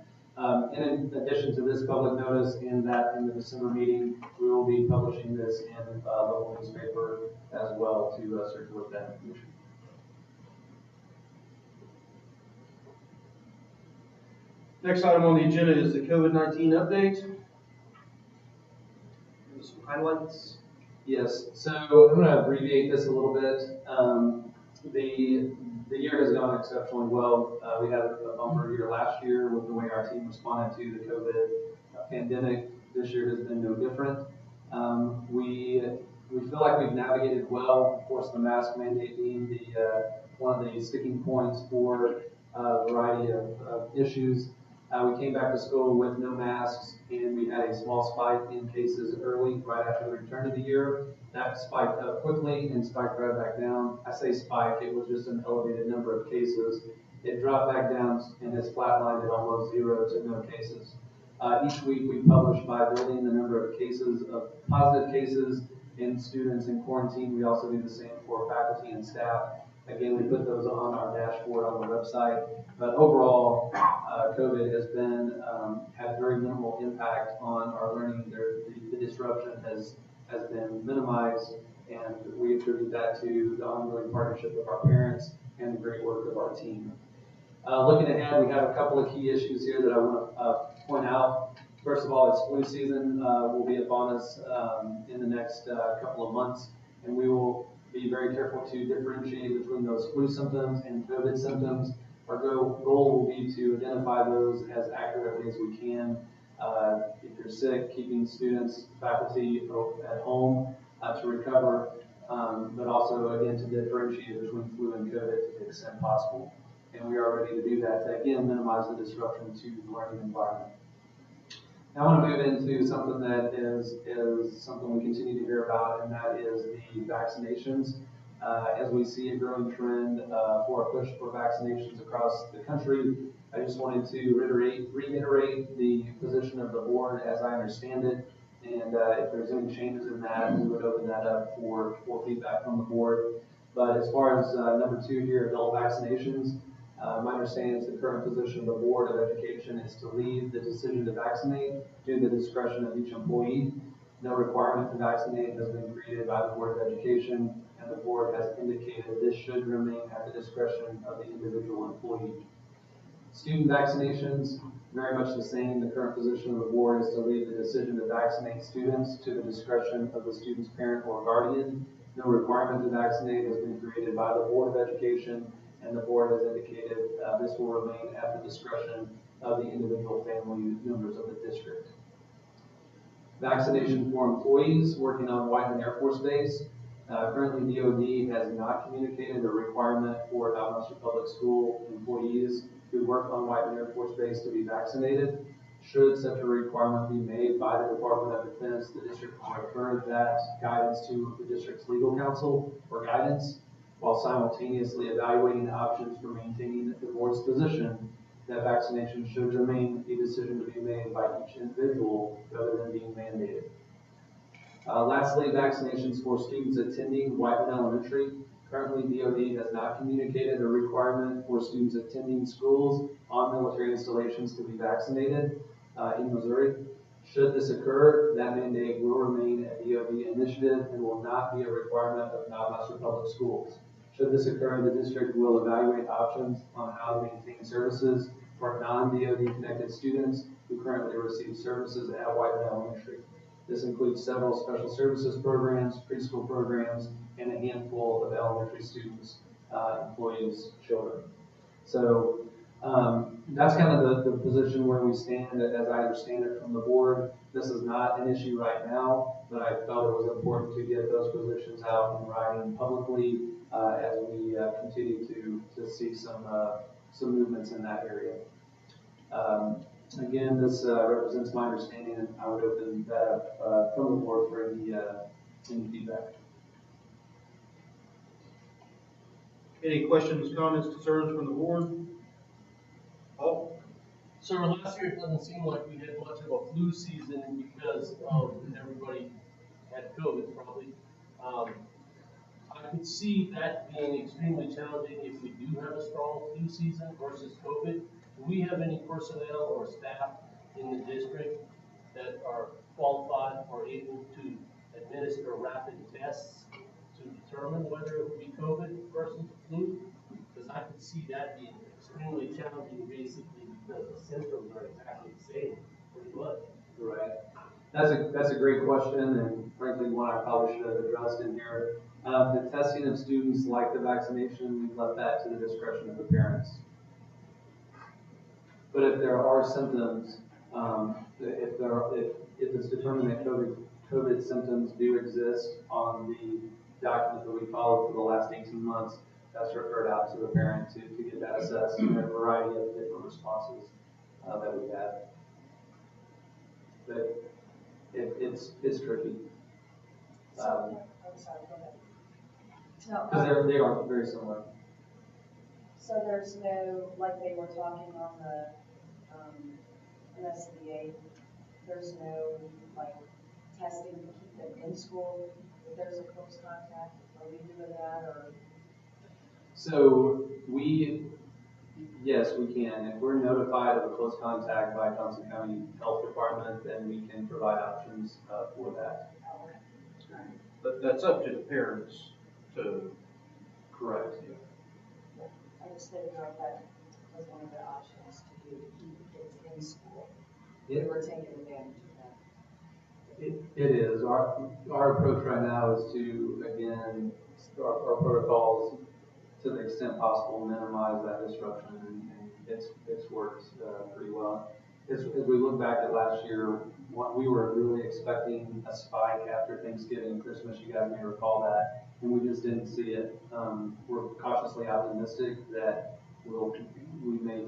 In addition to this public notice and that in the December meeting, we will be publishing this in local newspaper as well to circulate that information. Next item on the agenda is the COVID-19 update. Some highlights. Yes, so I'm going to abbreviate this a little bit. The year has gone exceptionally well. We had a bumper year last year with the way our team responded to the COVID pandemic. This year has been no different. We feel like we've navigated well. Of course, the mask mandate being one of the sticking points for a variety of issues. We came back to school with no masks, and we had a small spike in cases early, right after the return of the year. That spiked up quickly and spiked right back down. I say spike, it was just an elevated number of cases. It dropped back down and has flatlined at almost 0 to no cases. Each week we publish by building the number of cases, of positive cases in students in quarantine. We also do the same for faculty and staff. Again, we put those on our dashboard on the website. But overall, COVID has had very minimal impact on our learning. The disruption has been minimized, and we attribute that to the ongoing partnership of our parents and the great work of our team. Looking ahead, we have a couple of key issues here that I want to point out. First of all, it's flu season will be upon us in the next couple of months, and we will be very careful to differentiate between those flu symptoms and COVID symptoms. Our goal will be to identify those as accurately as we can. If you're sick, keeping students, faculty at home to recover, but also, again, to differentiate between flu and COVID to the extent possible. And we are ready to do that to, again, minimize the disruption to the learning environment. Now I want to move into something that is something we continue to hear about, and that is the vaccinations. As we see a growing trend for a push for vaccinations across the country, I just wanted to reiterate the position of the board as I understand it, and if there's any changes in that, we would open that up for feedback from the board. But as far as number 2 here, adult vaccinations, my understanding is the current position of the Board of Education is to leave the decision to vaccinate to the discretion of each employee. No requirement to vaccinate has been created by the Board of Education, and the board has indicated this should remain at the discretion of the individual employee. Student vaccinations, very much the same. The current position of the board is to leave the decision to vaccinate students to the discretion of the student's parent or guardian. No requirement to vaccinate has been created by the Board of Education, and the board has indicated this will remain at the discretion of the individual family members of the district. Vaccination for employees working on Whiteman Air Force Base. Currently, DoD has not communicated a requirement for Valdosta Public School employees who work on Whiteman Air Force Base to be vaccinated. Should such a requirement be made by the Department of Defense, the district will refer that guidance to the district's legal counsel for guidance, while simultaneously evaluating the options for maintaining the board's position that vaccination should remain a decision to be made by each individual rather than being mandated. Lastly, vaccinations for students attending Whiteman Elementary. Currently, DoD has not communicated a requirement for students attending schools on military installations to be vaccinated in Missouri. Should this occur, that mandate will remain a DoD initiative and will not be a requirement of Valdosta Public Schools. Should this occur, the district will evaluate options on how to maintain services for non-DoD connected students who currently receive services at Whiteman Elementary. This includes several special services programs, preschool programs, and a handful of elementary students, employees, children. So that's kind of the position where we stand, as I understand it from the board. This is not an issue right now, but I felt it was important to get those positions out in writing publicly as we continue to see some movements in that area. Again, this represents my understanding, and I would open that up from the board for any feedback. Any questions, comments, concerns from the board? Paul? Sir, last year it doesn't seem like we had much of a flu season because everybody had COVID probably. I could see that being extremely challenging if we do have a strong flu season versus COVID. Do we have any personnel or staff in the district that are qualified or able to administer rapid tests to determine whether it would be COVID versus flu? Because I could see that being extremely challenging basically because the symptoms are exactly the same, pretty much. Right. That's a great question, and frankly one I probably should have addressed in here. The testing of students, like the vaccination, we've left that to the discretion of the parents. But if there are symptoms, if it's determined that COVID symptoms do exist on the document that we followed for the last 18 months, that's referred out to the parent to get that assessed in a variety of different responses that we had. But it's tricky. I'm sorry, go ahead. Because they are very similar. So there's no, like they were talking on the MSBA, there's no like testing to keep them in school if there's a close contact. Are we doing that or? So yes, we can. If we're notified of a close contact by Johnson County Health Department, then we can provide options for that. But that's up to the parents to. Correct. I just didn't know if that was one of the options to do to keep kids in school. Yeah. We're taking advantage of that. It is. Our approach right now is to, again, our protocols, to the extent possible, minimize that disruption, and it's worked pretty well. As we look back at last year, we were really expecting a spike after Thanksgiving and Christmas. You guys may recall that, and we just didn't see it. We're cautiously optimistic that we may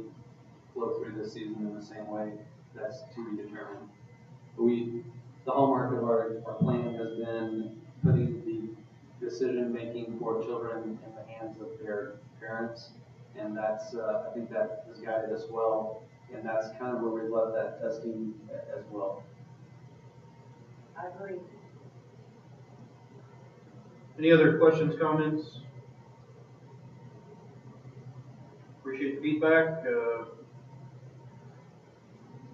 flow through this season in the same way. That's to be determined. But the hallmark of our plan has been putting the decision making for children in the hands of their parents, and that's I think that has guided us well, and that's kind of where we've left that testing as well. I agree. Any other questions, comments? Appreciate the feedback.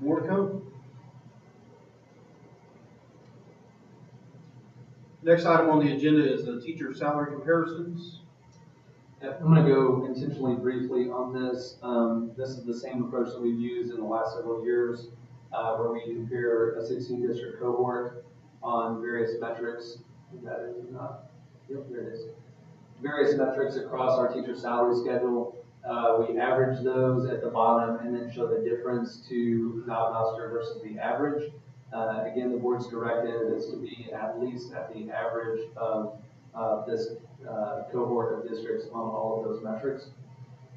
More to come. Next item on the agenda is the teacher salary comparisons. I'm going to go intentionally briefly on this. This is the same approach that we've used in the last several years, where we compare a 16 district cohort on various metrics. That is not. Yep, there it is. Various metrics across our teacher salary schedule. We average those at the bottom and then show the difference to Knob-Noster versus the average. Again, the board's directive is to be at least at the average of this cohort of districts on all of those metrics.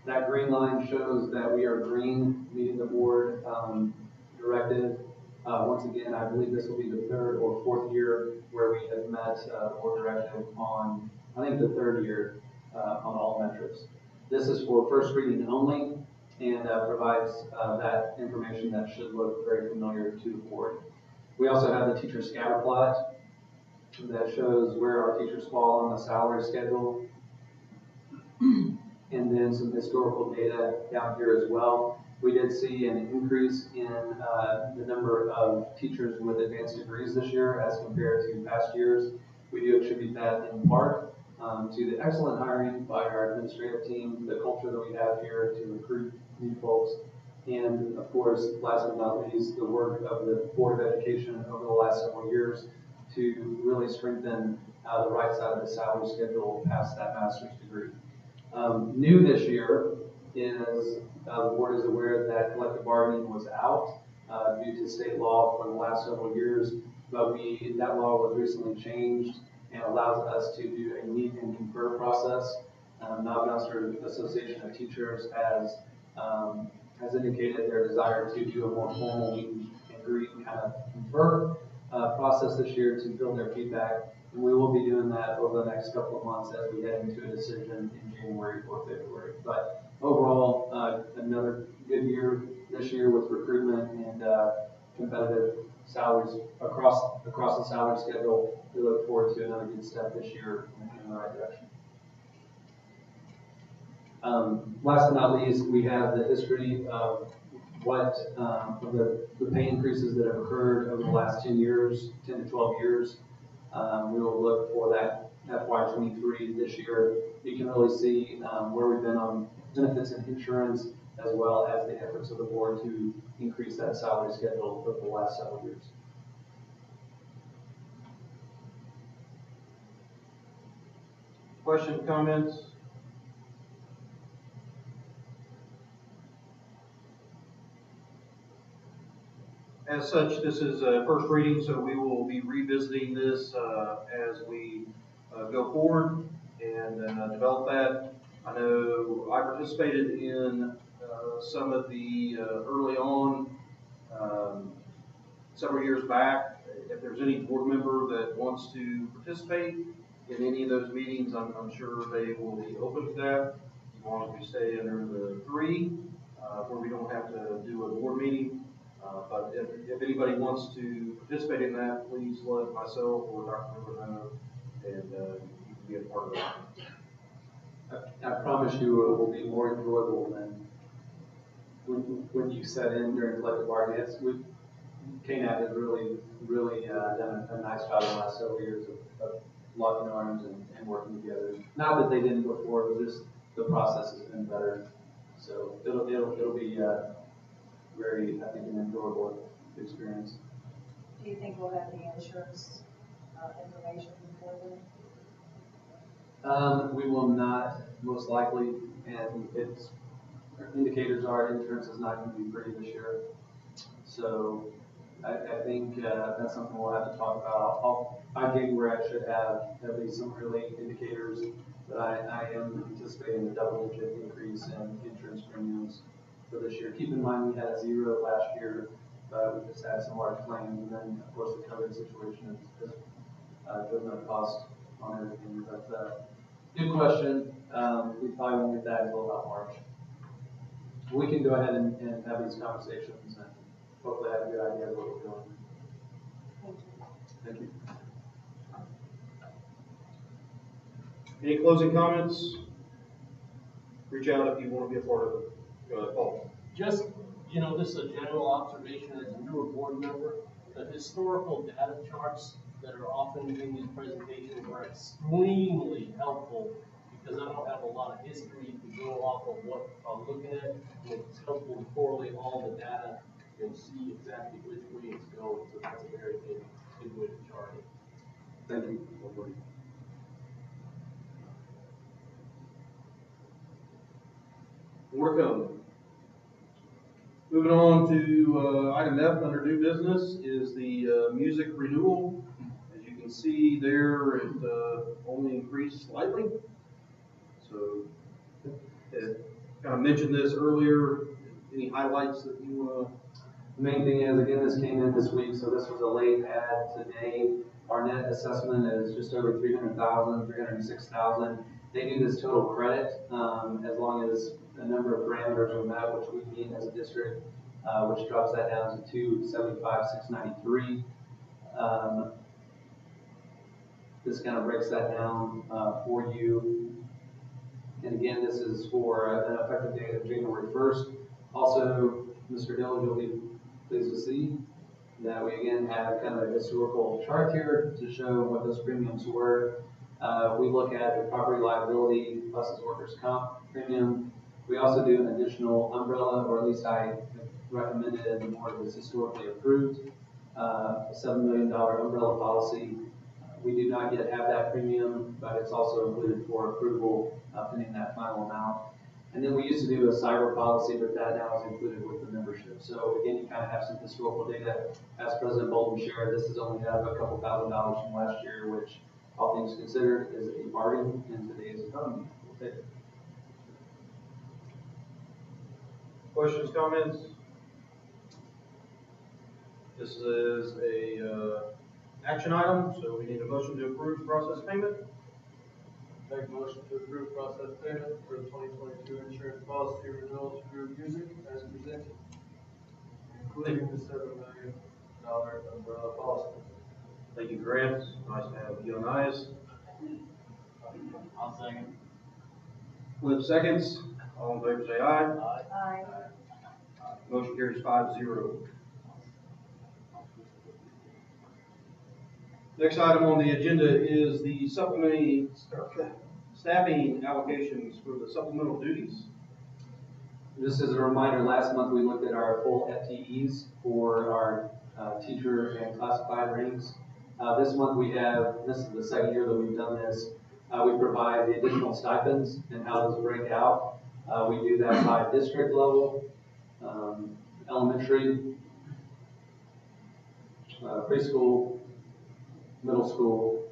That green line shows that we are green, meeting the board directive. Once again, I believe this will be the third or fourth year where we have met board directive on, I think, the third year on all metrics. This is for first reading only and provides that information that should look very familiar to the board. We also have the teacher scatter plot that shows where our teachers fall on the salary schedule, and then some historical data down here as well. We did see an increase in the number of teachers with advanced degrees this year as compared to past years. We do attribute that in part to the excellent hiring by our administrative team, the culture that we have here to recruit new folks, and of course, last but not least, the work of the Board of Education over the last several years to really strengthen the right side of the salary schedule past that master's degree. New this year is the board is aware that collective bargaining was out due to state law for the last several years, but that law was recently changed and allows us to do a meet and confer process. Knob Association of Teachers has indicated their desire to do a more formal meet and greet and kind of confer process this year to build their feedback. And we will be doing that over the next couple of months as we head into a decision in January or February. But overall, another good year this year with recruitment and competitive salaries across the salary schedule. We look forward to another good step this year in the right direction. Last but not least, we have the history of what of the pay increases that have occurred over the last 10 to 12 years. We will look for that FY23 this year. You can really see where we've been on benefits and insurance, as well as the efforts of the board to increase that salary schedule over the last several years. Questions, comments? As such, this is a first reading, so we will be revisiting this as we go forward and develop that. I know I participated in some of the early on, several years back. If there's any board member that wants to participate in any of those meetings, I'm sure they will be open to that, as long as we stay under the 3, where we don't have to do a board meeting. But if anybody wants to participate in that, please let myself or Dr. Miller know, and you can be a part of that. I promise you it will be more enjoyable than when you set in during collective bargaining. KNAP has really done a nice job in the last several years of locking arms and working together. Not that they didn't before, but just the process has been better. So it'll be very, I think, an enjoyable experience. Do you think we'll have the insurance information before then? We will not, most likely, and indicators are insurance is not going to be free this year. So I think that's something we'll have to talk about. By January, I should have at least some early indicators, but I am anticipating a double-digit increase in insurance premiums for this year. Keep in mind we had a 0 last year, but we just had some large claims, and then of course the COVID situation has driven up cost on everything. But good question. We probably won't get that until about March. We can go ahead and have these conversations and hopefully have a good idea of what we're doing. Thank you. Any closing comments? Reach out if you want to be a part of it. Go ahead, Paul. Just, this is a general observation as a newer board member. The historical data charts that are often in these presentations are extremely helpful because I don't have a lot of history to go off of what I'm looking at. And it's helpful to correlate all the data and see exactly which way it's going. So that's a very good way to chart it. Thank you. More to come. Moving on to item F under new business is the music renewal. As you can see there, it only increased slightly. So, kind of mentioned this earlier. Any highlights that you want to? The main thing is, again, this came in this week, so this was a late add today. Our net assessment is just over $300,000, $306,000. They do this total credit as long as a number of parameters are met, which we meet as a district, which drops that down to $275,693. This kind of breaks that down for you. And again, this is for an effective date of January 1st. Also, Mr. Dillard, you'll be pleased to see that we again have kind of a historical chart here to show what those premiums were. We look at the property liability plus the workers' comp premium. We also do an additional umbrella, or at least I have recommended it, and the board has historically approved, a $7 million umbrella policy. We do not yet have that premium, but it's also included for approval, pending that final amount. And then we used to do a cyber policy, but that now is included with the membership. So again, you kind of have some historical data. As President Bolden shared, this has only had a couple $1,000s from last year, which, all things considered, is a bargain in today's economy. We'll take it. Questions, comments? This is a action item, so we need a motion to approve process payment. Make a motion to approve process payment for the 2022 insurance policy renewals through music as presented, including the $7 million umbrella policy. Thank you, Grant. Nice to have you on eyes. I'll second. Flip seconds. All in favor say aye. Aye. Motion carries 5-0. Next item on the agenda is the supplementing staffing allocations for the supplemental duties. Just as a reminder, last month we looked at our full FTEs for our teacher and classified ranks. This month we have, this is the second year that we've done this, we provide the additional stipends and how those break out. We do that by district level, elementary, preschool, middle school,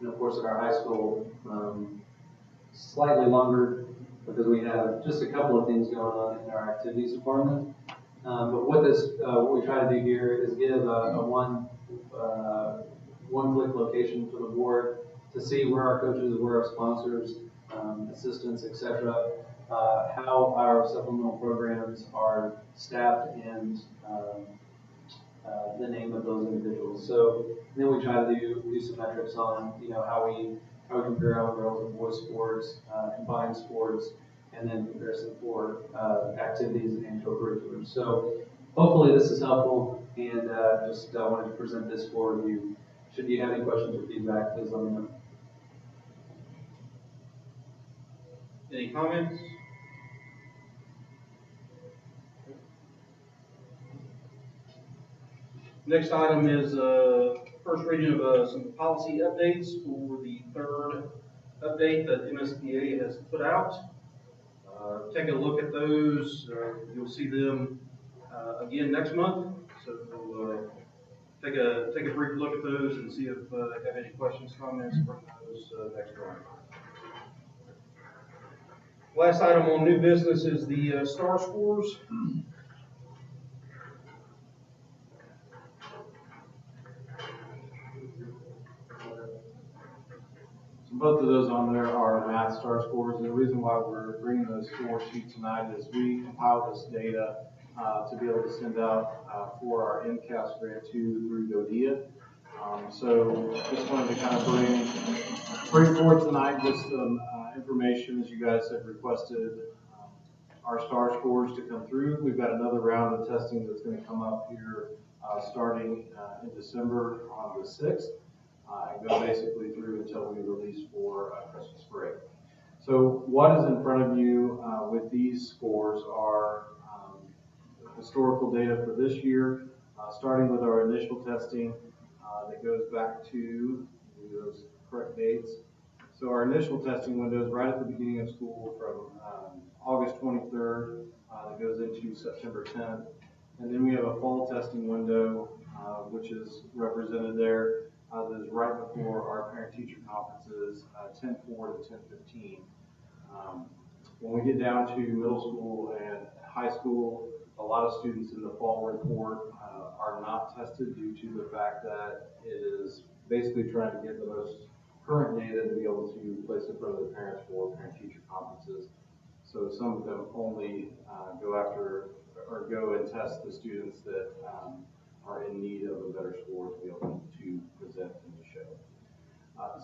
and of course at our high school, slightly longer because we have just a couple of things going on in our activities department. But what we try to do here is give a one-click location for the board to see where our coaches, where our sponsors, assistants, etc., how our supplemental programs are staffed, and the name of those individuals. So then we try to do some metrics on how we compare our girls and boys sports, combined sports, and then comparison for activities and co-curriculars. So hopefully this is helpful, and just wanted to present this for you. Should you have any questions or feedback, please let me know. Any comments? Next item is first reading of some policy updates for the third update that MSBA has put out. Take a look at those. You'll see them again next month. So take a brief look at those and see if you have any questions, comments from those next round. Last item on new business is the STAR scores. So both of those on there are math STAR scores, and the reason why we're bringing those score sheets tonight is we compile this data to be able to send out for our MCAS grant 2 through GODIA. So just wanted to kind of bring forward tonight just some information, as you guys have requested our STAR scores to come through. We've got another round of testing that's going to come up here starting in December on the 6th. And go basically through until we release for Christmas break. So what is in front of you with these scores are historical data for this year, starting with our initial testing that goes back to those correct dates. So our initial testing window is right at the beginning of school from August 23rd that goes into September 10th. And then we have a fall testing window, which is represented there. That is right before our parent-teacher conferences, 10-4 to 10-15. When we get down to middle school and high school, a lot of students in the fall report are not tested due to the fact that it is basically trying to get the most current data to be able to place in front of the parents for parent-teacher conferences. So some of them only go after or go and test the students that are in need of a better score to be able to present in the show.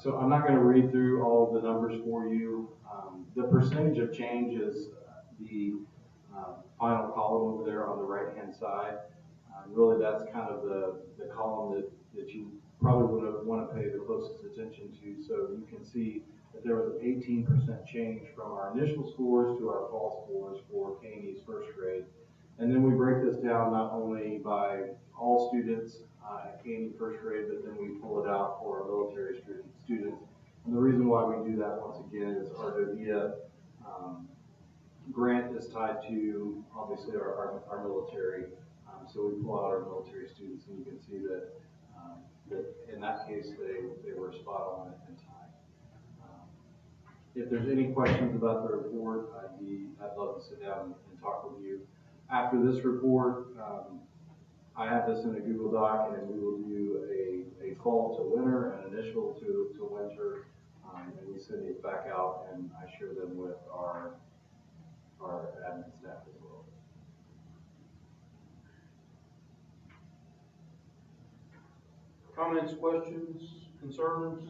So I'm not going to read through all of the numbers for you. The percentage of change is the final column over there on the right-hand side. Really, that's kind of the column that you probably would want to pay the closest attention to. So you can see that there was an 18% change from our initial scores to our fall scores for K&E's first grade. And then we break this down not only by all students at K&E first grade, but then we pull it out for our military students. And the reason why we do that once again is our DODIA grant is tied to obviously our military. So we pull out our military students, and you can see that that in that case they were spot on in time. If there's any questions about the report, I'd love to sit down and talk with you. After this report, I have this in a Google Doc, and we will do a fall to winter and initial to winter, and we send these back out, and I share them with our admin staff as well. Comments, questions, concerns?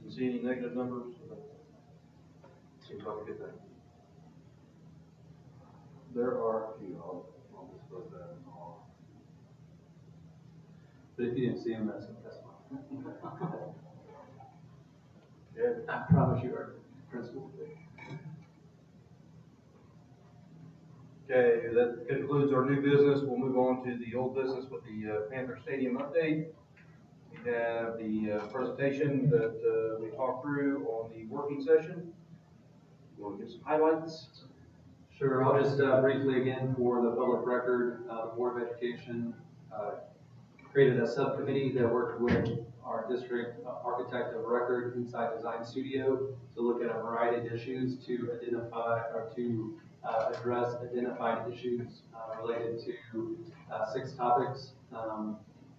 Didn't see any negative numbers. Seems like a good thing. There are a few. I'll disclose that in all. But if you didn't see them, that's fine. Yeah. I promise you are principal. Okay, that concludes our new business. We'll move on to the old business with the Panther Stadium update. We have the presentation that we talked through on the working session. You want to give some highlights? Sure, I'll just briefly again for the public record, the Board of Education created a subcommittee that worked with our district architect of record Inside Design Studio to look at a variety of issues to identify or to address identified issues related to 6 topics,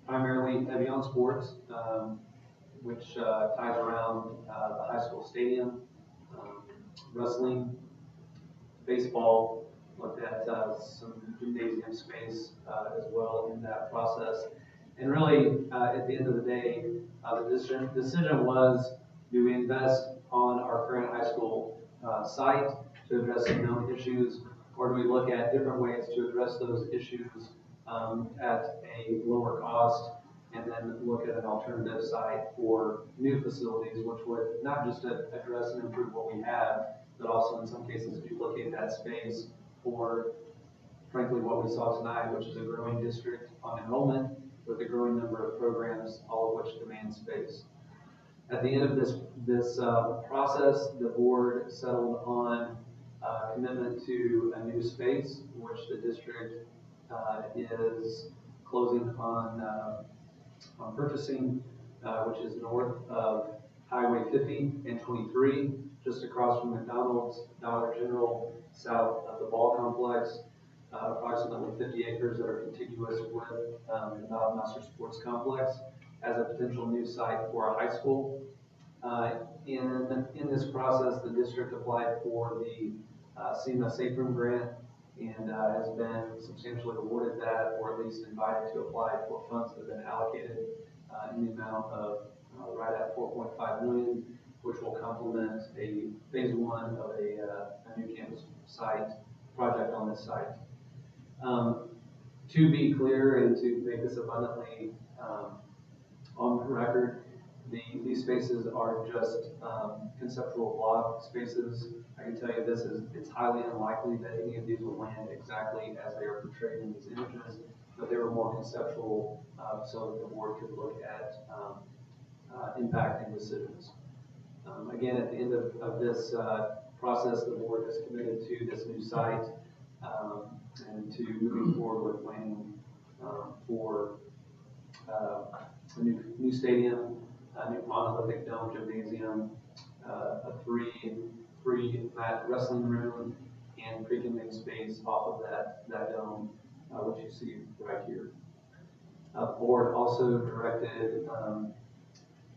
primarily heavy on sports, which ties around the high school stadium, wrestling, baseball, looked at some gymnasium space as well in that process. And really, at the end of the day, the decision was, do we invest on our current high school site to address some known issues, or do we look at different ways to address those issues at a lower cost, and then look at an alternative site for new facilities, which would not just address and improve what we have, but also in some cases duplicate that space for, frankly, what we saw tonight, which is a growing district on enrollment with a growing number of programs, all of which demand space. At the end of this process, the board settled on a commitment to a new space, which the district is closing on purchasing, which is north of Highway 50 and 23, just across from McDonald's, Dollar General, south of the ball complex, approximately 50 acres that are contiguous with the Master Sports Complex as a potential new site for a high school. In this process, the district applied for the SEMA Safe Room Grant and has been substantially awarded that, or at least invited to apply for funds that have been allocated in the amount of right at $4.5 million, which will complement a phase 1 of a new campus site project on this site. To be clear and to make this abundantly on the record, these spaces are just conceptual block spaces. I can tell you it's highly unlikely that any of these will land exactly as they are portrayed in these images, but they were more conceptual so that the board could look at impacting decisions. Again, at the end of this process, the board has committed to this new site and to moving forward with planning for a new stadium, a new monolithic dome gymnasium, a three-mat wrestling room, and pre-conveying space off of that dome, which you see right here. The board also directed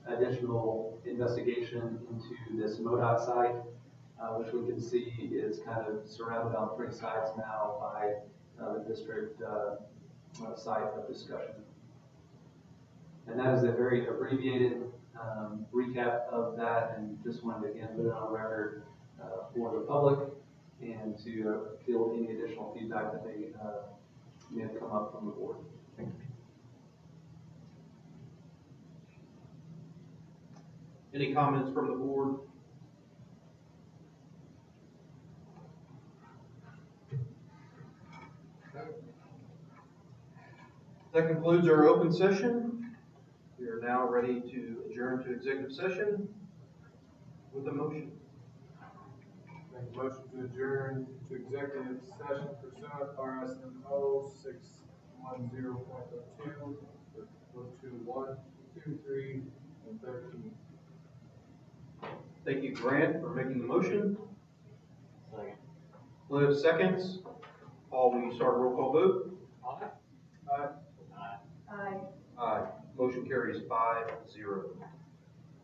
additional investigation into this MoDOT site, which we can see is kind of surrounded on 3 sides now by the district site of discussion. And that is a very abbreviated recap of that, and just wanted to again put it on record for the public and to field any additional feedback that may have come up from the board. Any comments from the board? That concludes our open session. We are now ready to adjourn to executive session with a motion. Make a motion to adjourn to executive session pursuant RSMO 610.02 for 1, 2, 3, and 13. Thank you, Grant, for making the motion. Second. Liv seconds. Paul, will you start a roll call vote? Aye. Aye. Aye. Aye. Motion carries 5-0.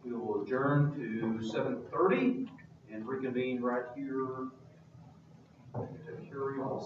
We will adjourn to 7:30 and reconvene right here to carry on.